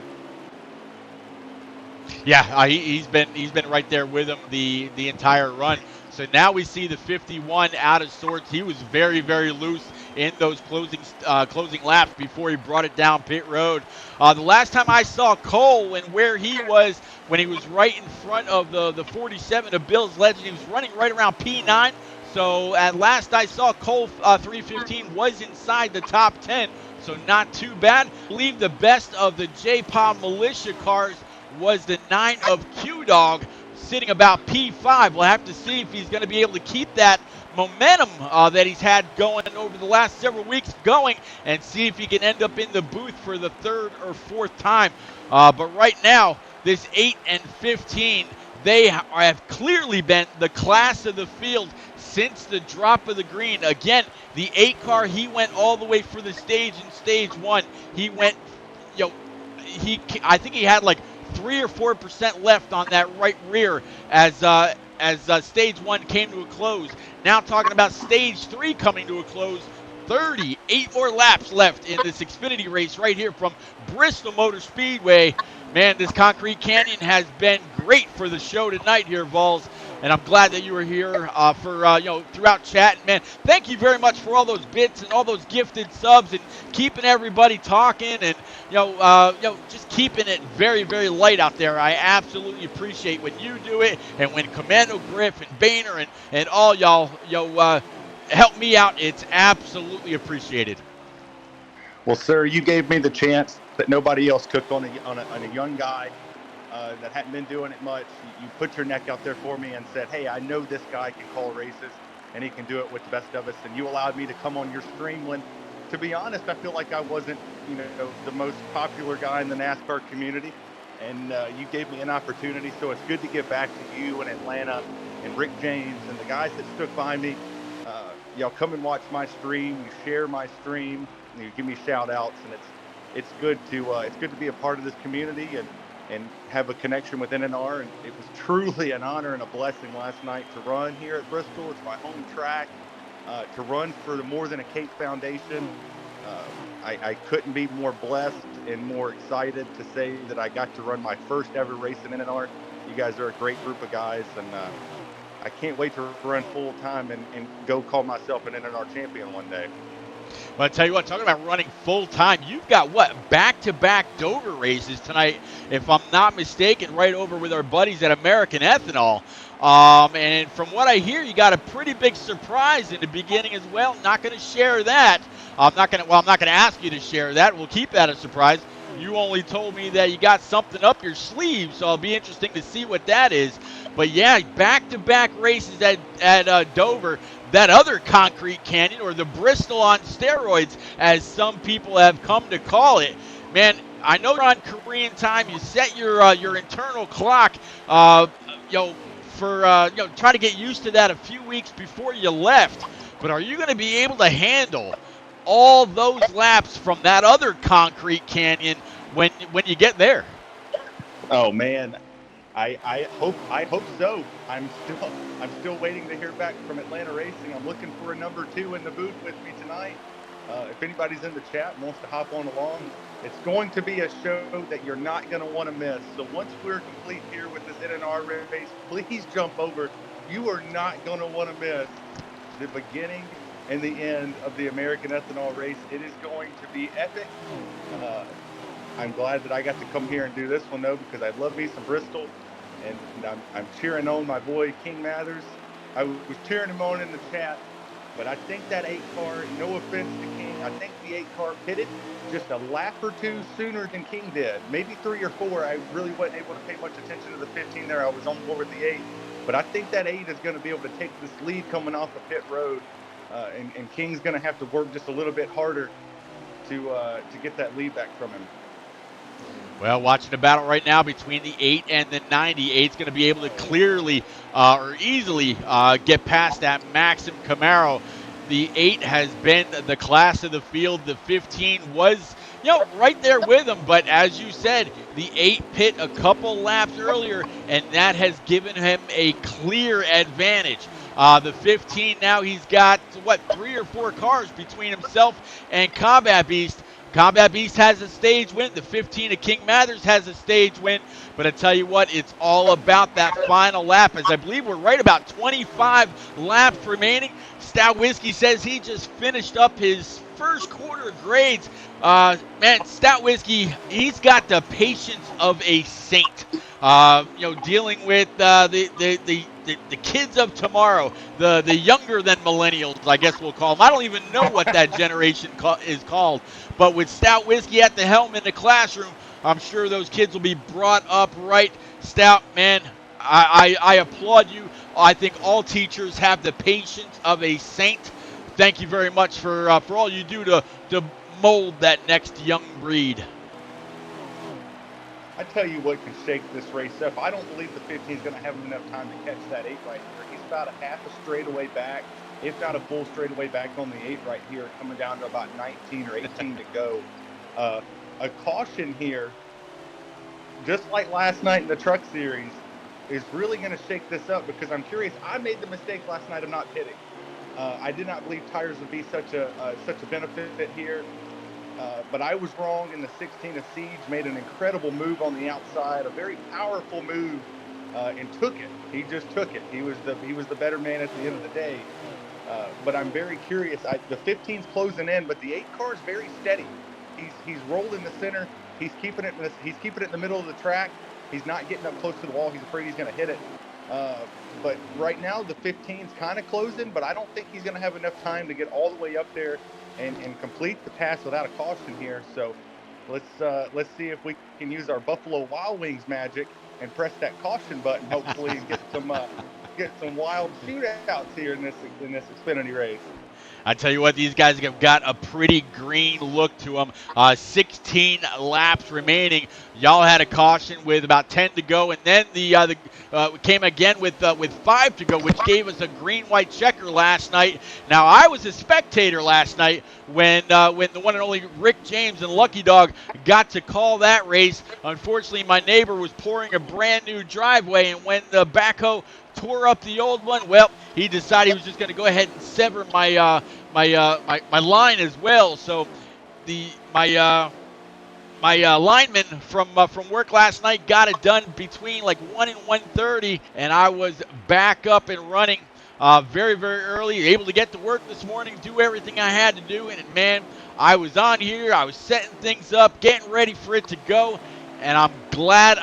Yeah, he's been right there with him the entire run. So now we see the 51 out of sorts. He was very, very loose in those closing laps before he brought it down pit road. The last time I saw Cole and where he was when he was right in front of the 47 of Bill's Legend, he was running right around P9. So at last I saw Cole 315 was inside the top 10, so not too bad. I believe the best of the J-Pop Militia cars was the 9 of Q-Dog, sitting about P5. We'll have to see if he's going to be able to keep that momentum that he's had going over the last several weeks going, and see if he can end up in the booth for the 3rd or 4th time. But right now, this 8 and 15, they have clearly been the class of the field since the drop of the green. Again, the 8 car, he went all the way for the stage in stage 1. He went, I think he had like 3 or 4% left on that right rear as stage 1 came to a close. Now talking about stage 3 coming to a close. 38 more laps left in this Xfinity race right here from Bristol Motor Speedway. Man, this Concrete Canyon has been great for the show tonight here, Vols. And I'm glad that you were here throughout chat. Man, thank you very much for all those bits and all those gifted subs and keeping everybody talking and just keeping it very, very light out there. I absolutely appreciate when you do it, and when Commando Griff and Boehner and all y'all help me out. It's absolutely appreciated. Well, sir, you gave me the chance that nobody else took on a young guy that hadn't been doing it much. You put your neck out there for me and said, hey, I know this guy can call races and he can do it with the best of us. And you allowed me to come on your stream when, to be honest, I feel like I wasn't, the most popular guy in the NASCAR community. And you gave me an opportunity. So it's good to get back to you and Atlanta and Rick James and the guys that stood by me. Y'all come and watch my stream. You share my stream. You give me shout outs, and it's good to be a part of this community and have a connection with NNR. And it was truly an honor and a blessing last night to run here at Bristol. It's my home track. To run for the More Than a Cape Foundation. I couldn't be more blessed and more excited to say that I got to run my first ever race in NNR. You guys are a great group of guys, and I can't wait to run full time and go call myself an NNR champion one day. Well, I tell you what, talking about running full time, you've got back-to-back Dover races tonight, if I'm not mistaken, right over with our buddies at American Ethanol. And from what I hear, you got a pretty big surprise in the beginning as well. Not going to share that. I'm not going to ask you to share that. We'll keep that a surprise. You only told me that you got something up your sleeve, so it'll be interesting to see what that is. But yeah, back-to-back races at Dover. That other Concrete Canyon, or the Bristol on steroids, as some people have come to call it. Man, I know you're on Korean time. You set your internal clock, for trying to get used to that a few weeks before you left. But are you going to be able to handle all those laps from that other concrete canyon when you get there? Oh man, I hope so. I'm still waiting to hear back from Atlanta Racing. I'm looking for a number 2 in the booth with me tonight. If anybody's in the chat and wants to hop on along, it's going to be a show that you're not going to want to miss. So once we're complete here with this NNR race, please jump over. You are not going to want to miss the beginning and the end of the American Ethanol race. It is going to be epic. Uh, I'm glad that I got to come here and do this one, though, because I love me some Bristol, and I'm cheering on my boy King Mathers. I was cheering him on in the chat, but I think that 8 car, no offense to King, I think the 8 car pitted just a lap or 2 sooner than King did. Maybe 3 or 4. I really wasn't able to pay much attention to the 15 there. I was on board with the 8. But I think that 8 is going to be able to take this lead coming off of pit road, and King's going to have to work just a little bit harder to get that lead back from him. Well, watching the battle right now between the 8 and the 90. 8's going to be able to clearly or easily get past that Maxim Camaro. The 8 has been the class of the field. The 15 was, right there with him. But as you said, the 8 pit a couple laps earlier, and that has given him a clear advantage. The 15 now, he's got, 3 or 4 cars between himself and Combat Beast. Combat Beast has a stage win. The 15 of King Mathers has a stage win. But I tell you what, it's all about that final lap, as I believe we're right about 25 laps remaining. Stout Whiskey says he just finished up his first quarter grades. Man, Stout Whiskey, he's got the patience of a saint. Dealing with the kids of tomorrow, the younger than millennials, I guess we'll call them. I don't even know what that generation is called. But with Stout Whiskey at the helm in the classroom, I'm sure those kids will be brought up right. Stout, man, I applaud you. I think all teachers have the patience of a saint. Thank you very much for all you do to mold that next young breed. I tell you what can shake this race up. I don't believe the 15 is going to have enough time to catch that 8 right here. He's about a half a straightaway back, if not a full straightaway back on the 8 right here, coming down to about 19 or 18 to go. A caution here, just like last night in the Truck Series, is really going to shake this up, because I'm curious. I made the mistake last night of not pitting. I did not believe tires would be such a benefit here. But I was wrong, in the 16 of Siege made an incredible move on the outside, a very powerful move, and took it. He just took it. He was the better man at the end of the day. But I'm very curious. The 15's closing in, but the 8 car is very steady. He's rolling the center. He's keeping it in the middle of the track. He's not getting up close to the wall. He's afraid he's going to hit it. But right now the 15's kind of closing, but I don't think he's going to have enough time to get all the way up there and complete the pass without a caution here. So let's see if we can use our Buffalo Wild Wings magic and press that caution button, hopefully, and get some wild shootouts here in this Xfinity race. I tell you what, these guys have got a pretty green look to them. 16 laps remaining. Y'all had a caution with about 10 to go, and then the came again with 5 to go, which gave us a green-white checker last night. Now, I was a spectator last night when the one and only Rick James and Lucky Dog got to call that race. Unfortunately, my neighbor was pouring a brand-new driveway, and when the backhoe tore up the old one, well, he decided he was just going to go ahead and sever my line as well. So my lineman from work last night got it done between like 1 and 1:30, and I was back up and running very, very early, able to get to work this morning, do everything I had to do, and man, I was on here, I was setting things up, getting ready for it to go, and I'm glad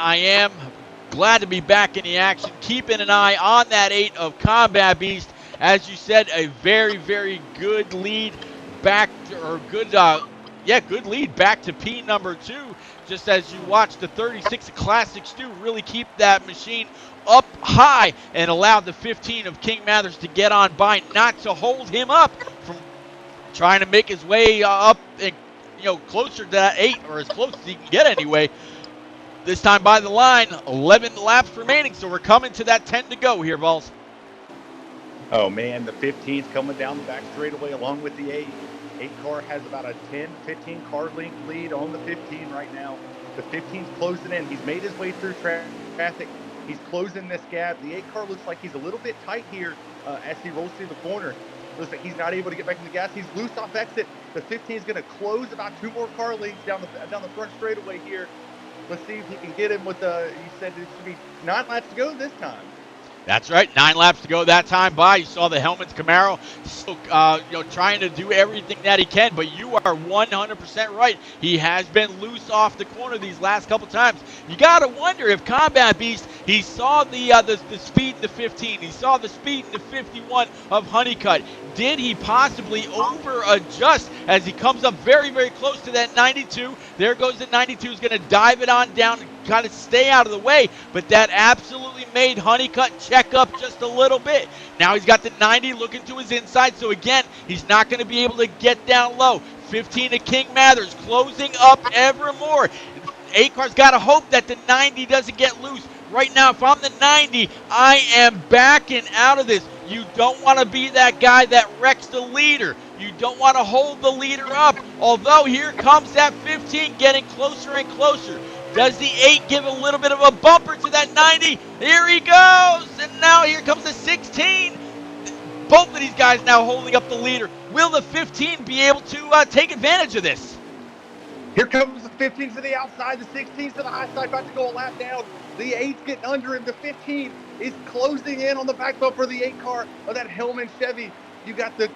glad to be back in the action, keeping an eye on that 8 of Combat Beast. As you said, a very, very good lead back, good lead back to P number 2. Just as you watch the 36 Classic Stu really keep that machine up high and allow the 15 of King Mathers to get on by, not to hold him up from trying to make his way up and closer to that 8 or as close as he can get anyway. This time by the line, 11 laps remaining, so we're coming to that 10 to go here, Balls. Oh, man, the 15's coming down the back straightaway along with the 8. 8 car has about a 10 to 15 car length lead on the 15 right now. The 15's closing in. He's made his way through traffic. He's closing this gap. The 8 car looks like he's a little bit tight here as he rolls through the corner. Looks like he's not able to get back in the gas. He's loose off exit. The 15 is going to close about 2 more car lengths down the front straightaway here. Let's see if he can get him with he said it should be 9 laps to go this time. That's right, 9 laps to go that time by. You saw the Hellman's Camaro still, trying to do everything that he can, but you are 100% right. He has been loose off the corner these last couple times. You got to wonder if Combat Beast, he saw the speed in the 15, he saw the speed in the 51 of Honeycutt. Did he possibly over-adjust as he comes up very, very close to that 92? There goes the 92. He's going to dive it on down and kind of stay out of the way, but that absolutely made Honeycutt check up just a little bit. Now he's got the 90 looking to his inside, so again, he's not going to be able to get down low. 15 to King Mathers, closing up ever more. 8 car's got to hope that the 90 doesn't get loose. Right now, if I'm the 90, I am backing out of this. You don't want to be that guy that wrecks the leader. You don't want to hold the leader up. Although here comes that 15 getting closer and closer. Does the 8 give a little bit of a bumper to that 90? Here he goes. And now here comes the 16. Both of these guys now holding up the leader. Will the 15 be able to take advantage of this? Here comes the 15 to the outside, the 16 to the high side, about to go a lap down. The 8's getting under him. The 15 is closing in on the back bumper of the 8 car of that Hellman Chevy. You got the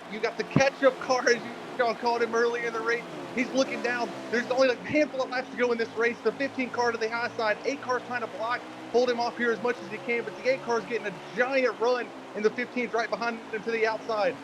catch-up car, as y'all called him earlier in the race. He's looking down. There's only like a handful of laps to go in this race. The 15 car to the high side. 8 car's trying to block, hold him off here as much as he can, but the 8 car's getting a giant run, and the 15's right behind him to the outside.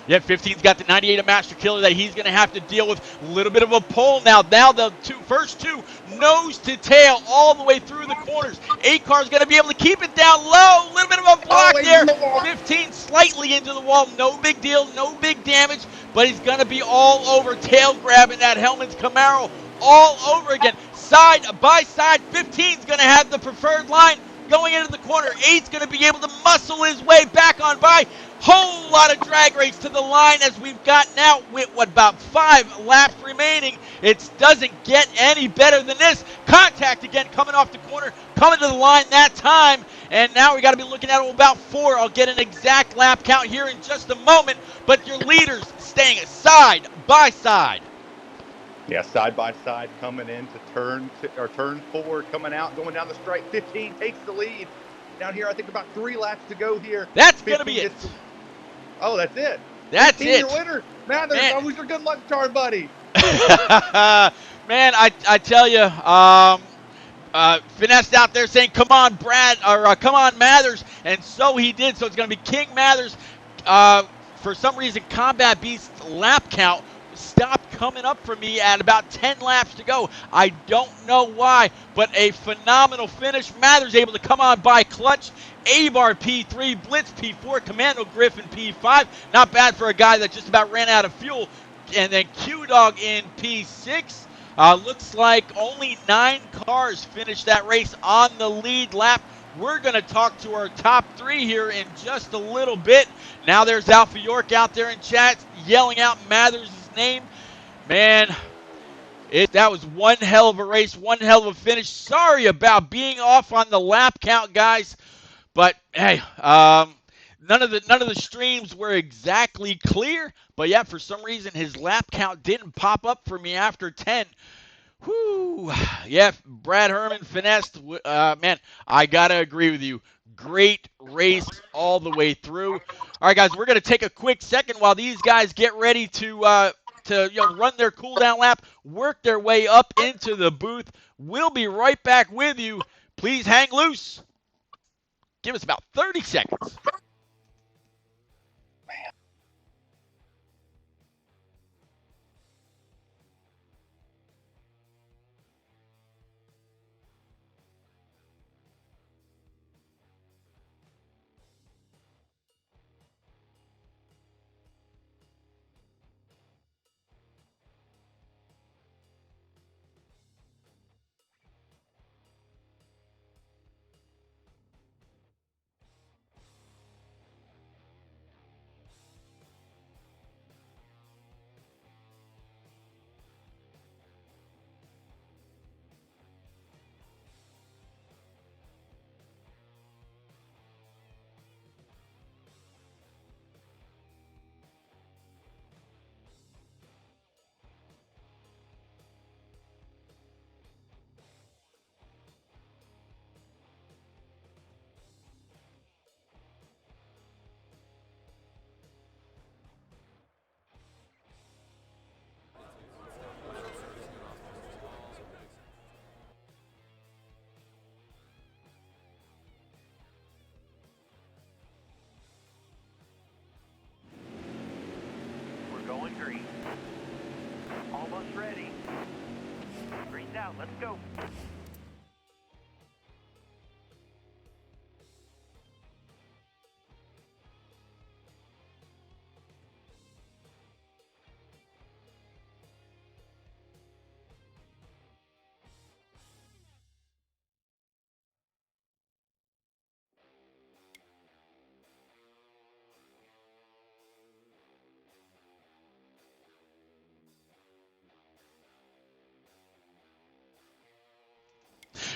Yeah, 15's got the 98 of Master Killer that he's going to have to deal with. A little bit of a pull now. Now the first two, nose to tail all the way through the corners. 8 car's going to be able to keep it down low. A little bit of a block there. 15 slightly into the wall. No big deal, no big damage, but he's going to be all over tail grabbing that Hellman's Camaro all over again. Side by side, 15's going to have the preferred line going into the corner. 8's going to be able to muscle his way back on by. Whole lot of drag race to the line as we've got now with about 5 laps remaining. It doesn't get any better than this. Contact again coming off the corner, coming to the line that time. And now we got to be looking at about 4. I'll get an exact lap count here in just a moment. But your leaders staying side by side. Yeah, side by side coming into turn 4, coming out, going down the straight. 15 takes the lead. Down here, I think about 3 laps to go here. That's going to be it. Oh, that's it. That's it. Your winner. Mathers, that was your good luck charm, buddy. Man, I tell you, Finesse out there saying, come on, Brad, or come on, Mathers. And so he did. So it's going to be King Mathers. For some reason, Combat Beast's lap count stopped coming up for me at about 10 laps to go. I don't know why, but a phenomenal finish. Mathers able to come on by clutch. A-Bar P3, Blitz P4, Commando Griffin P5. Not bad for a guy that just about ran out of fuel. And then Q-Dog in P6. Looks like only 9 cars finished that race on the lead lap. We're going to talk to our top 3 here in just a little bit. Now there's Alpha York out there in chat yelling out Mathers' name. Man, that was one hell of a race, one hell of a finish. Sorry about being off on the lap count, guys. But hey, none of the streams were exactly clear. But yeah, for some reason his lap count didn't pop up for me after 10. Whoo! Yeah, Brad Herman finessed. Man, I gotta agree with you. Great race all the way through. All right, guys, we're gonna take a quick second while these guys get ready to run their cool down lap, work their way up into the booth. We'll be right back with you. Please hang loose. Give us about 30 seconds. Almost ready. Green's out. Let's go.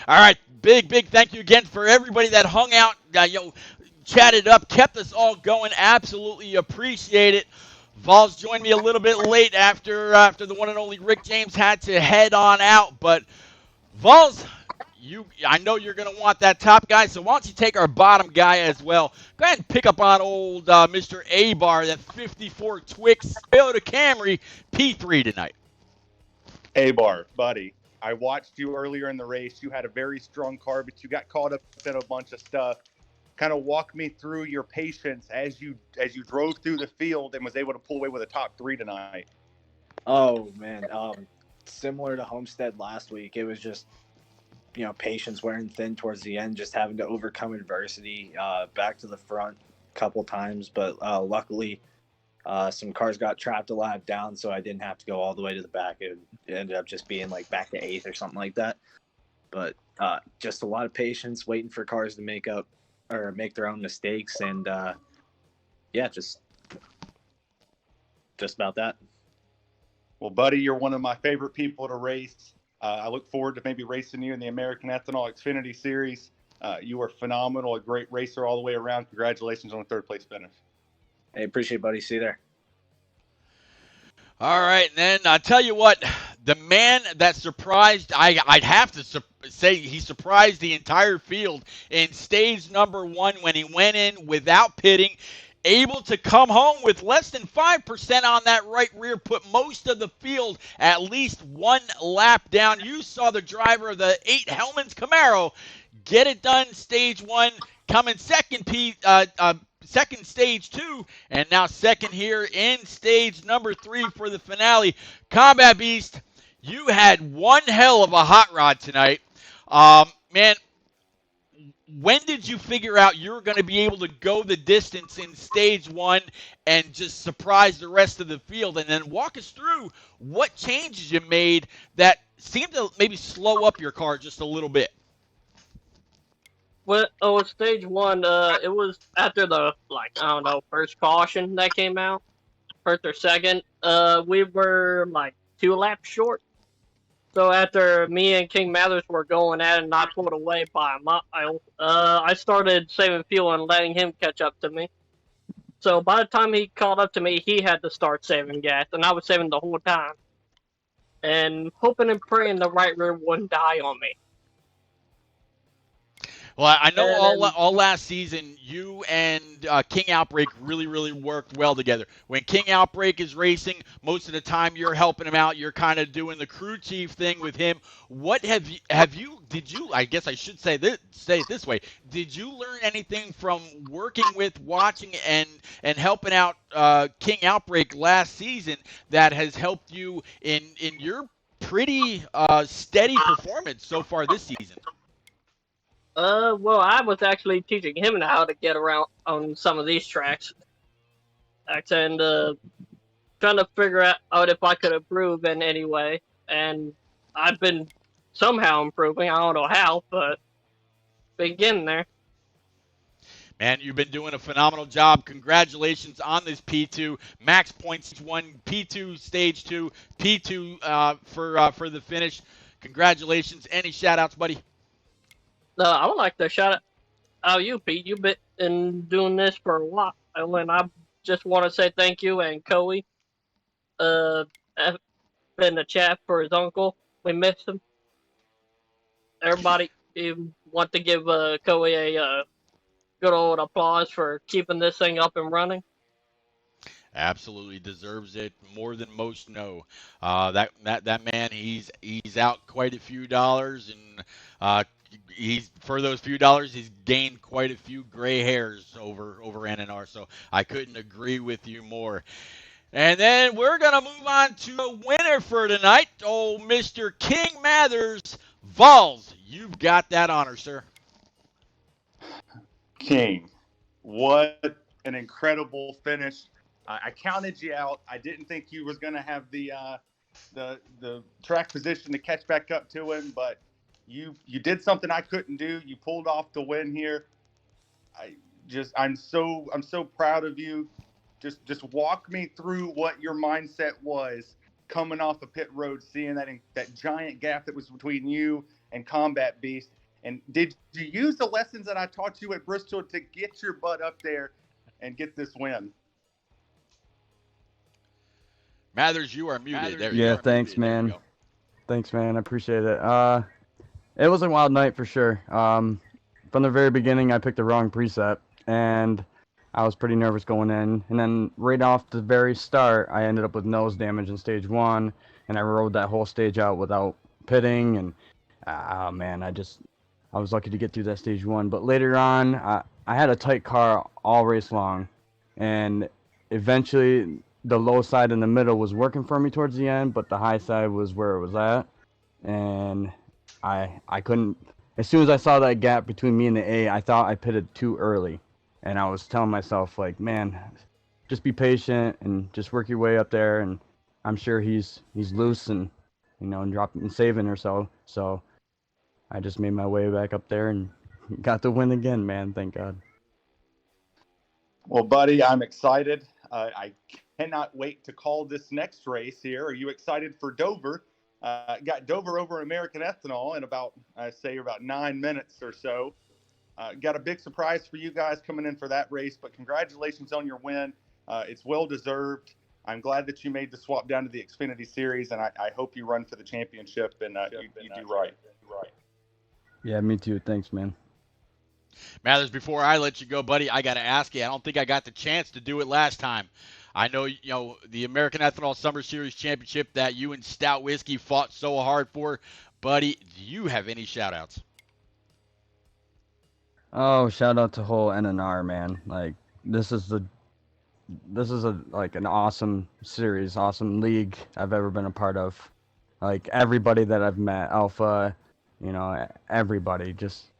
All right, big thank you again for everybody that hung out, chatted up, kept us all going. Absolutely appreciate it. Vols joined me a little bit late after the one and only Rick James had to head on out, but Vols, I know you're going to want that top guy, so why don't you take our bottom guy as well? Go ahead and pick up on old Mr. A-Bar, that 54 Twix Toyota Camry P3 tonight. A-Bar, buddy. I watched you earlier in the race. You had a very strong car, but you got caught up in a bunch of stuff. Kind of walk me through your patience as you drove through the field and was able to pull away with a top 3 tonight. Oh man, similar to Homestead last week, it was just patience wearing thin towards the end, just having to overcome adversity. Back to the front a couple times, but luckily some cars got trapped a lap down, so I didn't have to go all the way to the back. It ended up just being like back to 8th or something like that. But just a lot of patience, waiting for cars to make their own mistakes, and just about that. Well, buddy, you're one of my favorite people to race. I look forward to maybe racing you in the American NNR Xfinity Series. You are phenomenal, a great racer all the way around. Congratulations on the 3rd place finish. Hey, appreciate it, buddy. See you there. All right, and then I'll tell you what, the man that surprised, I'd have to say he surprised the entire field in stage number 1 when he went in without pitting, able to come home with less than 5% on that right rear, put most of the field at least one lap down. You saw the driver of the 8 Hellman's Camaro get it done stage 1, come in second stage 2, and now second here in stage number 3 for the finale. Combat Beast, you had one hell of a hot rod tonight. Man, when did you figure out you were going to be able to go the distance in stage 1 and just surprise the rest of the field? And then walk us through what changes you made that seemed to maybe slow up your car just a little bit. Well, stage 1, it was after the, first caution that came out, first or second. We were, 2 laps short. So after me and King Mathers were going at it and I pulled away by a mile, I started saving fuel and letting him catch up to me. So by the time he caught up to me, he had to start saving gas, and I was saving the whole time. And hoping and praying the right rear wouldn't die on me. Well, I know all last season, you and King Outbreak really worked well together. When King Outbreak is racing, most of the time you're helping him out. You're kind of doing the crew chief thing with him. What did you, I guess I should say it this way, did you learn anything from working with, watching, and helping out King Outbreak last season that has helped you in your pretty steady performance so far this season? Well, I was actually teaching him how to get around on some of these tracks. And trying to figure out if I could improve in any way. And I've been somehow improving. I don't know how, but been getting there. Man, you've been doing a phenomenal job. Congratulations on this P2. Max points 1, P2 stage 2, P2 for the finish. Congratulations. Any shout-outs, buddy? I would like to shout out you, Pete. You've been doing this for a while, and I just want to say thank you. And Coey, been in the chat for his uncle. We missed him. Everybody, you want to give Coey a good old applause for keeping this thing up and running. Absolutely deserves it more than most know. That man, he's out quite a few dollars, and he's for those few dollars, he's gained quite a few gray hairs over NNR. So I couldn't agree with you more. And then we're going to move on to a winner for tonight. Oh, Mr. King Mathers. Vols, you've got that honor, sir. King, what an incredible finish. I counted you out. I didn't think you was going to have the track position to catch back up to him, but you did something I couldn't do. You pulled off the win here. I'm so proud of you. Just walk me through what your mindset was coming off of pit road, seeing that giant gap that was between you and Combat Beast. And did you use the lessons that I taught you at Bristol to get your butt up there and get this win? Mathers, you are muted. There you Yeah, go. thanks, man. Thanks, man. I appreciate it. It was a wild night for sure. From the very beginning, I picked the wrong preset, and I was pretty nervous going in. And then right off the very start, I ended up with nose damage in stage 1, and I rode that whole stage out without pitting. And man, I was lucky to get through that stage 1. But later on, I had a tight car all race long, and eventually the low side in the middle was working for me towards the end, but the high side was where it was at, and I couldn't. As soon as I saw that gap between me and the A, I thought I pitted too early, and I was telling myself like, man, just be patient and just work your way up there, and I'm sure he's loose and and dropping and saving or so. So I just made my way back up there and got the win again, man. Thank God. Well, buddy, I'm excited. I cannot wait to call this next race here. Are you excited for Dover? Got Dover over American Ethanol in about 9 minutes or so. Got a big surprise for you guys coming in for that race, but congratulations on your win. It's well deserved. I'm glad that you made the swap down to the Xfinity Series, and I hope you run for the championship and you do right. Yeah, me too. Thanks, man. Mathers, before I let you go, buddy, I got to ask you. I don't think I got the chance to do it last time. I know, the American Ethanol Summer Series Championship that you and Stout Whiskey fought so hard for. Buddy, do you have any shout-outs? Oh, shout out to whole NNR, man. Like, this is an awesome series, awesome league I've ever been a part of. Like, everybody that I've met, Alpha, everybody, just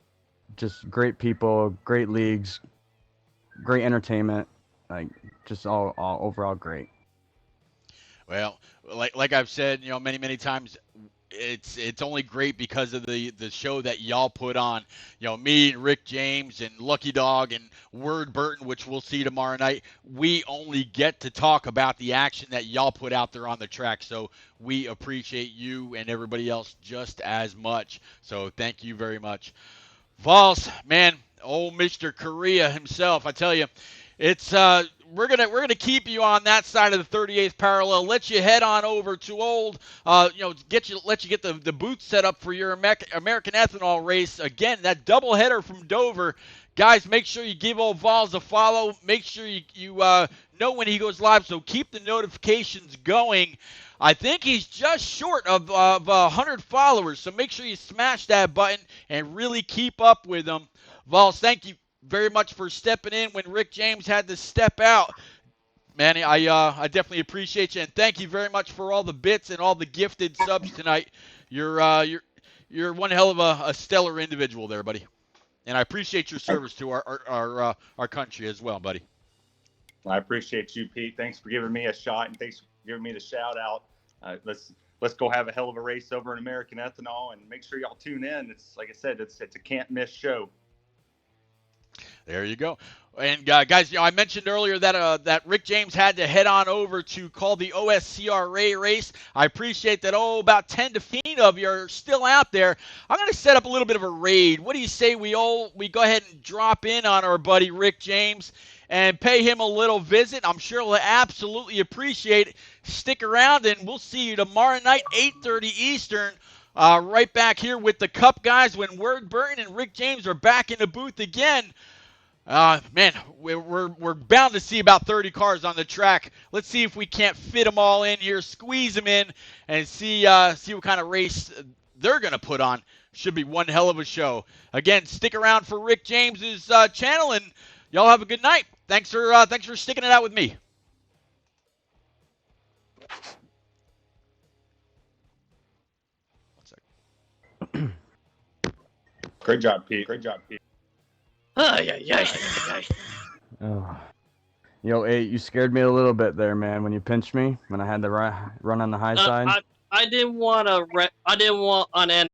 great people, great leagues, great entertainment, like just all overall great. Well, like I've said, many times, it's only great because of the show that y'all put on. Me and Rick James and Lucky Dog and Word Burton, which we'll see tomorrow night. We only get to talk about the action that y'all put out there on the track. So we appreciate you and everybody else just as much. So thank you very much. Vols, man, old Mr. Korea himself, I tell you, it's we're gonna keep you on that side of the 38th parallel. Let you head on over to old, let you get the booth set up for your American Ethanol race again. That doubleheader from Dover, guys. Make sure you give old Vols a follow. Make sure you know when he goes live. So keep the notifications going. I think he's just short of 100 followers, so make sure you smash that button and really keep up with him. Vols, thank you very much for stepping in when Rick James had to step out. Manny, I definitely appreciate you, and thank you very much for all the bits and all the gifted subs tonight. You're one hell of a stellar individual there, buddy, and I appreciate your service to our country as well, buddy. I appreciate you, Pete. Thanks for giving me a shot, and thanks for giving me the shout out. Let's go have a hell of a race over in American Ethanol, and make sure y'all tune in. It's like I said, it's a can't miss show. There you go. And guys, I mentioned earlier that Rick James had to head on over to call the OSCRA race. I appreciate that. About 10 to 15 of you are still out there. I'm going to set up a little bit of a raid. What do you say we go ahead and drop in on our buddy Rick James and pay him a little visit? I'm sure he'll absolutely appreciate it. Stick around, and we'll see you tomorrow night, 8:30 Eastern. Right back here with the Cup guys when Word Burton and Rick James are back in the booth again. Man, we're bound to see about 30 cars on the track. Let's see if we can't fit them all in here, squeeze them in, and see what kind of race they're going to put on. Should be one hell of a show. Again, stick around for Rick James's channel, and y'all have a good night. Thanks for sticking it out with me. Great job, Pete. Oh. Yo, 8, you scared me a little bit there, man, when you pinched me, when I had to run on the high side. I didn't want an